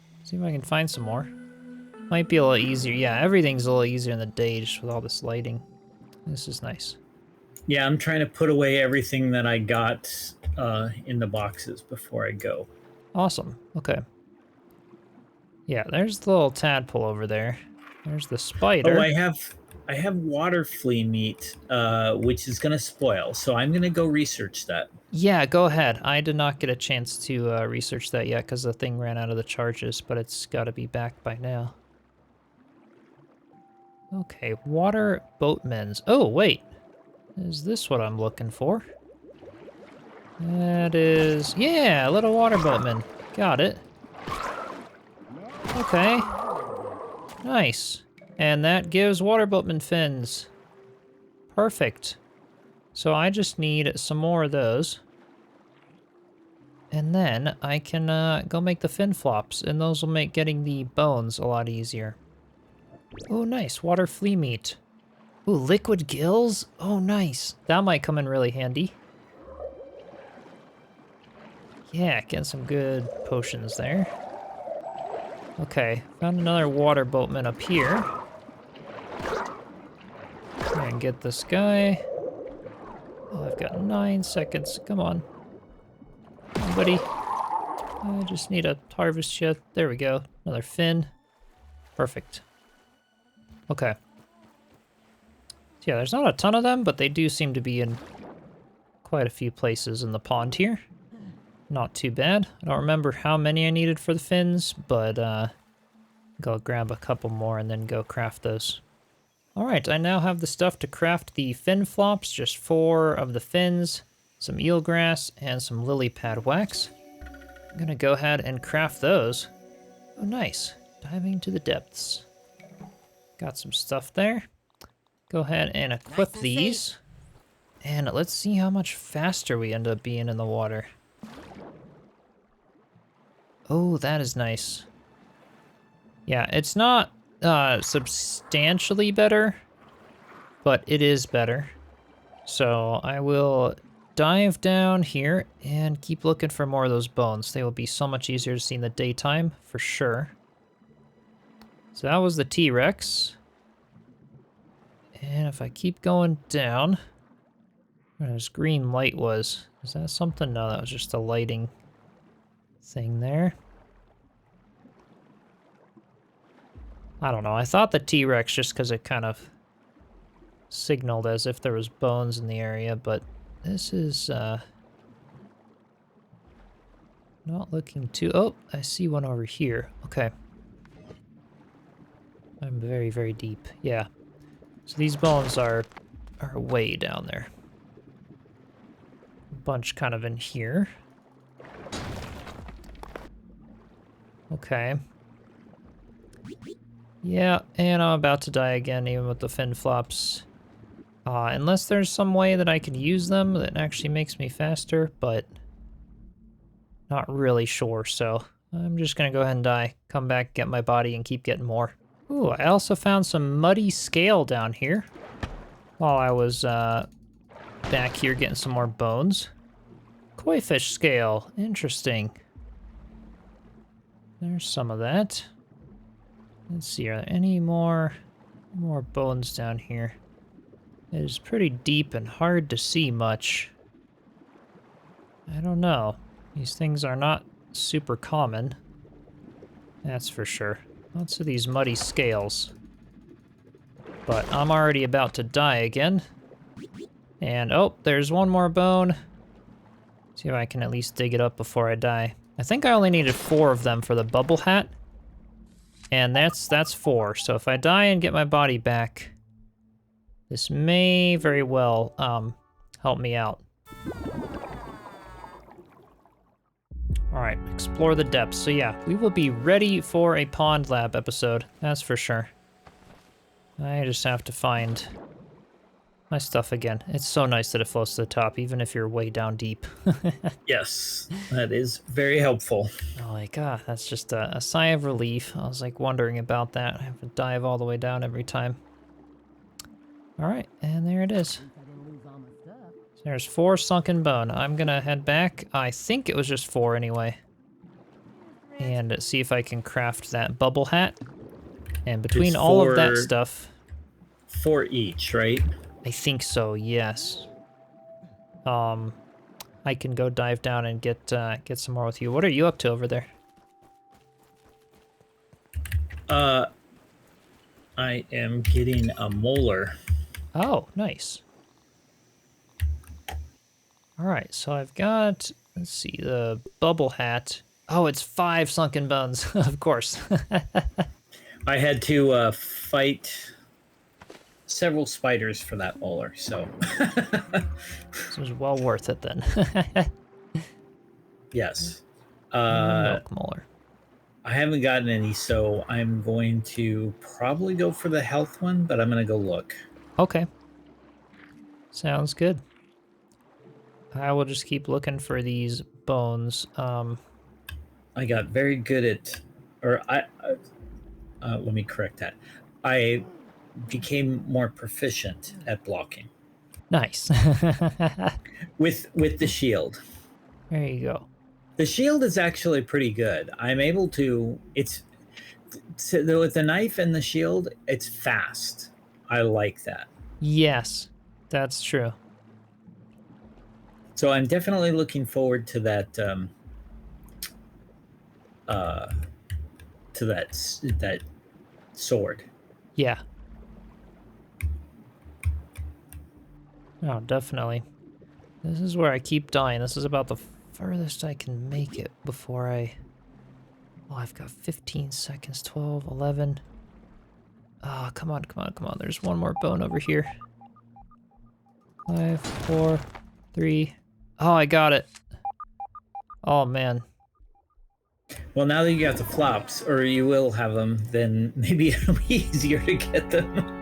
find some more. Might be a little easier. Yeah, everything's a little easier in the day just with all this lighting. This is nice. Yeah, I'm trying to put away everything that I got in the boxes before I go. Awesome. Okay. Yeah, there's the little tadpole over there. There's the spider. Oh, I have water flea meat, which is gonna spoil, so I'm gonna go research that. Yeah, go ahead. I did not get a chance to research that yet because the thing ran out of the charges, but it's got to be back by now. Okay, water boatmen's. Oh, wait. Is this what I'm looking for? That is... Yeah, little water boatman. Got it. Okay. Nice. And that gives water boatman fins. Perfect. So I just need some more of those. And then I can go make the fin flops, and those will make getting the bones a lot easier. Oh, nice. Water flea meat. Ooh, liquid gills? Oh, nice. That might come in really handy. Yeah, getting some good potions there. Okay, found another water boatman up here. And get this guy. Oh, I've got 9 seconds. Come on. Come on, buddy. I just need a harvest yet. There we go. Another fin. Perfect. Okay. Yeah, there's not a ton of them, but they do seem to be in quite a few places in the pond here. Not too bad. I don't remember how many I needed for the fins, but go grab a couple more and then go craft those. Alright, I now have the stuff to craft the fin flops, just 4 of the fins, some eelgrass, and some lily pad wax. I'm gonna go ahead and craft those. Oh, nice. Diving to the depths. Got some stuff there. Go ahead and equip these. And let's see how much faster we end up being in the water. Oh, that is nice. Yeah, it's not substantially better, but it is better. So I will dive down here and keep looking for more of those bones. They will be so much easier to see in the daytime, for sure. So that was the T-Rex. And if I keep going down, where this green light was, is that something? No, that was just a lighting thing there. I don't know. I thought the T-Rex just because it kind of signaled as if there was bones in the area, but this is not looking too... Oh, I see one over here. Okay. I'm very, very deep. Yeah. So these bones are way down there. A bunch kind of in here. Okay. Yeah, and I'm about to die again, even with the fin flops. Unless there's some way that I can use them that actually makes me faster, but not really sure, so I'm just gonna go ahead and die. Come back, get my body, and keep getting more. Ooh, I also found some muddy scale down here while I was back here getting some more bones. Koi fish scale, interesting. There's some of that. Let's see, are there any more bones down here? It is pretty deep and hard to see much. I don't know. These things are not super common. That's for sure. Lots of these muddy scales. But I'm already about to die again. And oh, there's one more bone. See if I can at least dig it up before I die. I think I only needed 4 of them for the bubble hat. And that's 4. So if I die and get my body back, this may very well help me out. Alright, explore the depths. So yeah, we will be ready for a pond lab episode, that's for sure. I just have to find my stuff again. It's so nice that it floats to the top, even if you're way down deep. Yes, that is very helpful. Oh my god, that's just a sigh of relief. I was like wondering about that. I have to dive all the way down every time. Alright, and there it is. There's 4 sunken bone. I'm gonna head back. I think it was just 4 anyway. And see if I can craft that bubble hat. And between There's all of that 4 stuff... 4 each, right? I think so, yes. I can go dive down and get some more with you. What are you up to over there? I am getting a molar. Oh, nice. Alright, so I've got, let's see, the bubble hat. Oh, it's 5 sunken bones, of course. I had to fight several spiders for that molar, so... This was well worth it then. Yes. Milk molar. I haven't gotten any, so I'm going to probably go for the health one, but I'm going to go look. Okay. Sounds good. I will just keep looking for these bones. I got very good at... Or let me correct that. I became more proficient at blocking. Nice. With the shield. There you go. The shield is actually pretty good. I'm able to. It's so with the knife and the shield. It's fast. I like that. Yes, that's true. So I'm definitely looking forward to that. Uh, to that sword. Yeah. Oh, definitely. This is where I keep dying. This is about the furthest I can make it before I... Oh, I've got 15 seconds, 12, 11. Oh, come on, come on, come on. There's one more bone over here. 5, 4, 3. Oh, I got it. Oh, man. Well, now that you got the flops, or you will have them, then maybe it'll be easier to get them.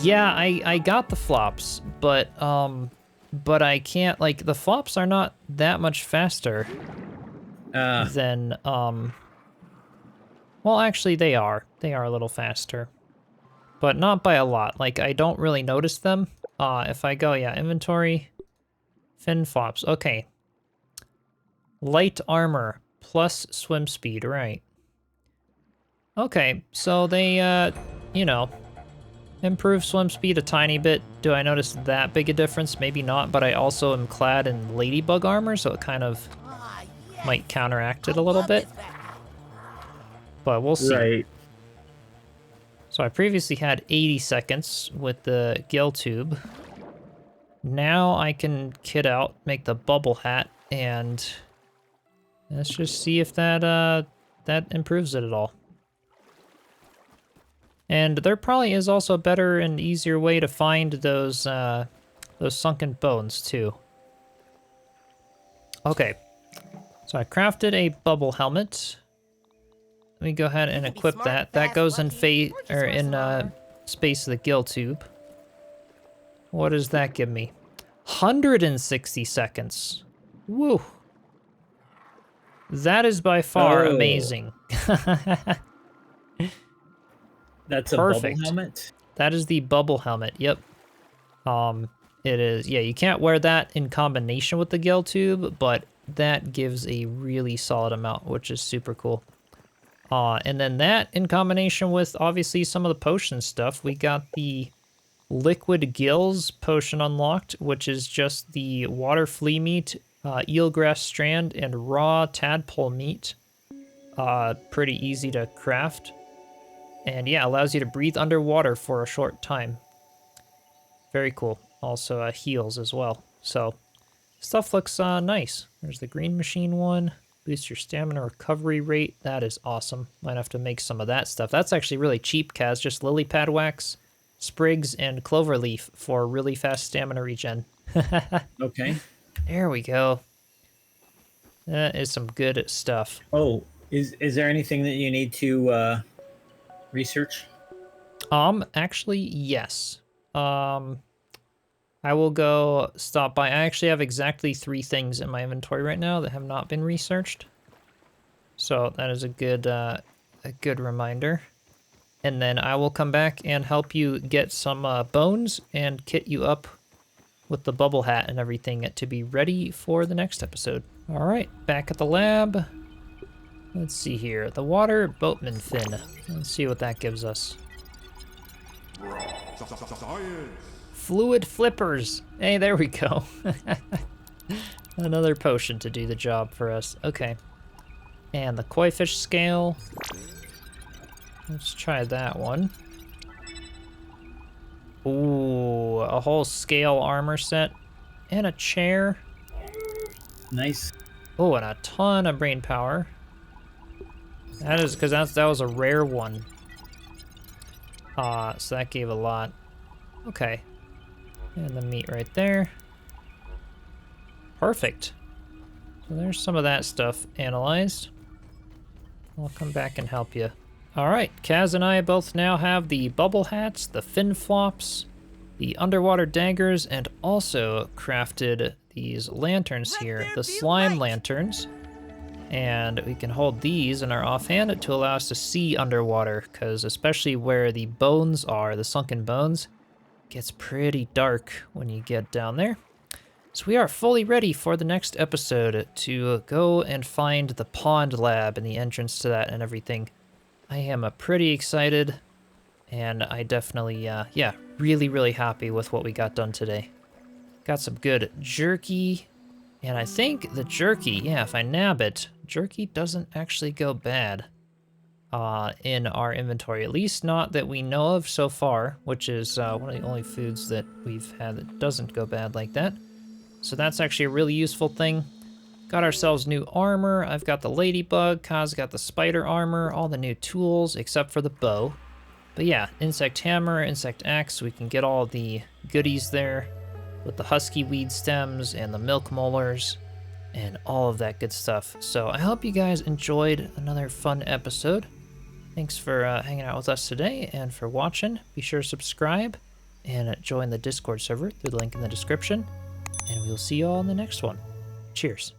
Yeah, I got the flops, but I can't, like, the flops are not that much faster than, well, actually, they are. They are a little faster. But not by a lot. Like, I don't really notice them. If I go, yeah, inventory, fin flops. Okay. Light armor plus swim speed, right. Okay, so they, you know, improve swim speed a tiny bit. Do I notice that big a difference? Maybe not, but I also am clad in Ladybug armor, so it kind of might counteract it a little bit. But we'll see. Right. So I previously had 80 seconds with the gill tube. Now I can kit out, make the bubble hat, and let's just see if that that improves it at all. And there probably is also a better and easier way to find those sunken bones too. Okay, so I crafted a bubble helmet. Let me go ahead and equip that. That goes in space of the gill tube. What does that give me? 160 seconds. Woo. That is by far amazing. That's a Perfect. bubble helmet? That is the bubble helmet, yep. It is, yeah, you can't wear that in combination with the gill tube, but that gives a really solid amount, which is super cool. And then that in combination with obviously some of the potion stuff, we got the liquid gills potion unlocked, which is just the water flea meat, eelgrass strand, and raw tadpole meat. Pretty easy to craft. And yeah, allows you to breathe underwater for a short time. Very cool. Also heals as well. So stuff looks nice. There's the green machine one. Boost your stamina recovery rate. That is awesome. Might have to make some of that stuff. That's actually really cheap, Kaz. Just lily pad wax, sprigs, and clover leaf for really fast stamina regen. Okay. There we go. That is some good stuff. Oh, is there anything that you need to research? Actually, yes. I will go stop by. I actually have exactly 3 things in my inventory right now that have not been researched. So that is a good reminder. And then I will come back and help you get some bones and kit you up with the bubble hat and everything to be ready for the next episode. All right, back at the lab. Let's see here. The water boatman fin. Let's see what that gives us. Fluid flippers. Hey, there we go. Another potion to do the job for us. Okay. And the koi fish scale. Let's try that one. Ooh, a whole scale armor set. And a chair. Nice. Oh, and a ton of brain power. That is because that was a rare one. So that gave a lot. Okay. And the meat right there. Perfect. So there's some of that stuff analyzed. I'll come back and help you. All right, Kaz and I both now have the bubble hats, the fin flops, the underwater daggers, and also crafted these lanterns here, the slime lanterns. And we can hold these in our offhand to allow us to see underwater, because especially where the bones are, the sunken bones, gets pretty dark when you get down there. So we are fully ready for the next episode to go and find the pond lab and the entrance to that and everything. I am pretty excited, and I definitely, yeah, really happy with what we got done today. Got some good jerky, and I think the jerky, yeah, if I nab it, jerky doesn't actually go bad in our inventory, at least not that we know of so far, which is one of the only foods that we've had that doesn't go bad like that. So that's actually a really useful thing. Got ourselves new armor. I've got the Ladybug, Kaz got the spider armor, all the new tools except for the bow. But yeah, insect hammer, insect axe, we can get all the goodies there with the husky weed stems and the milk molars and all of that good stuff. So I hope you guys enjoyed another fun episode. Thanks for hanging out with us today and for watching. Be sure to subscribe and join the Discord server through the link in the description. And we'll see you all in the next one. Cheers.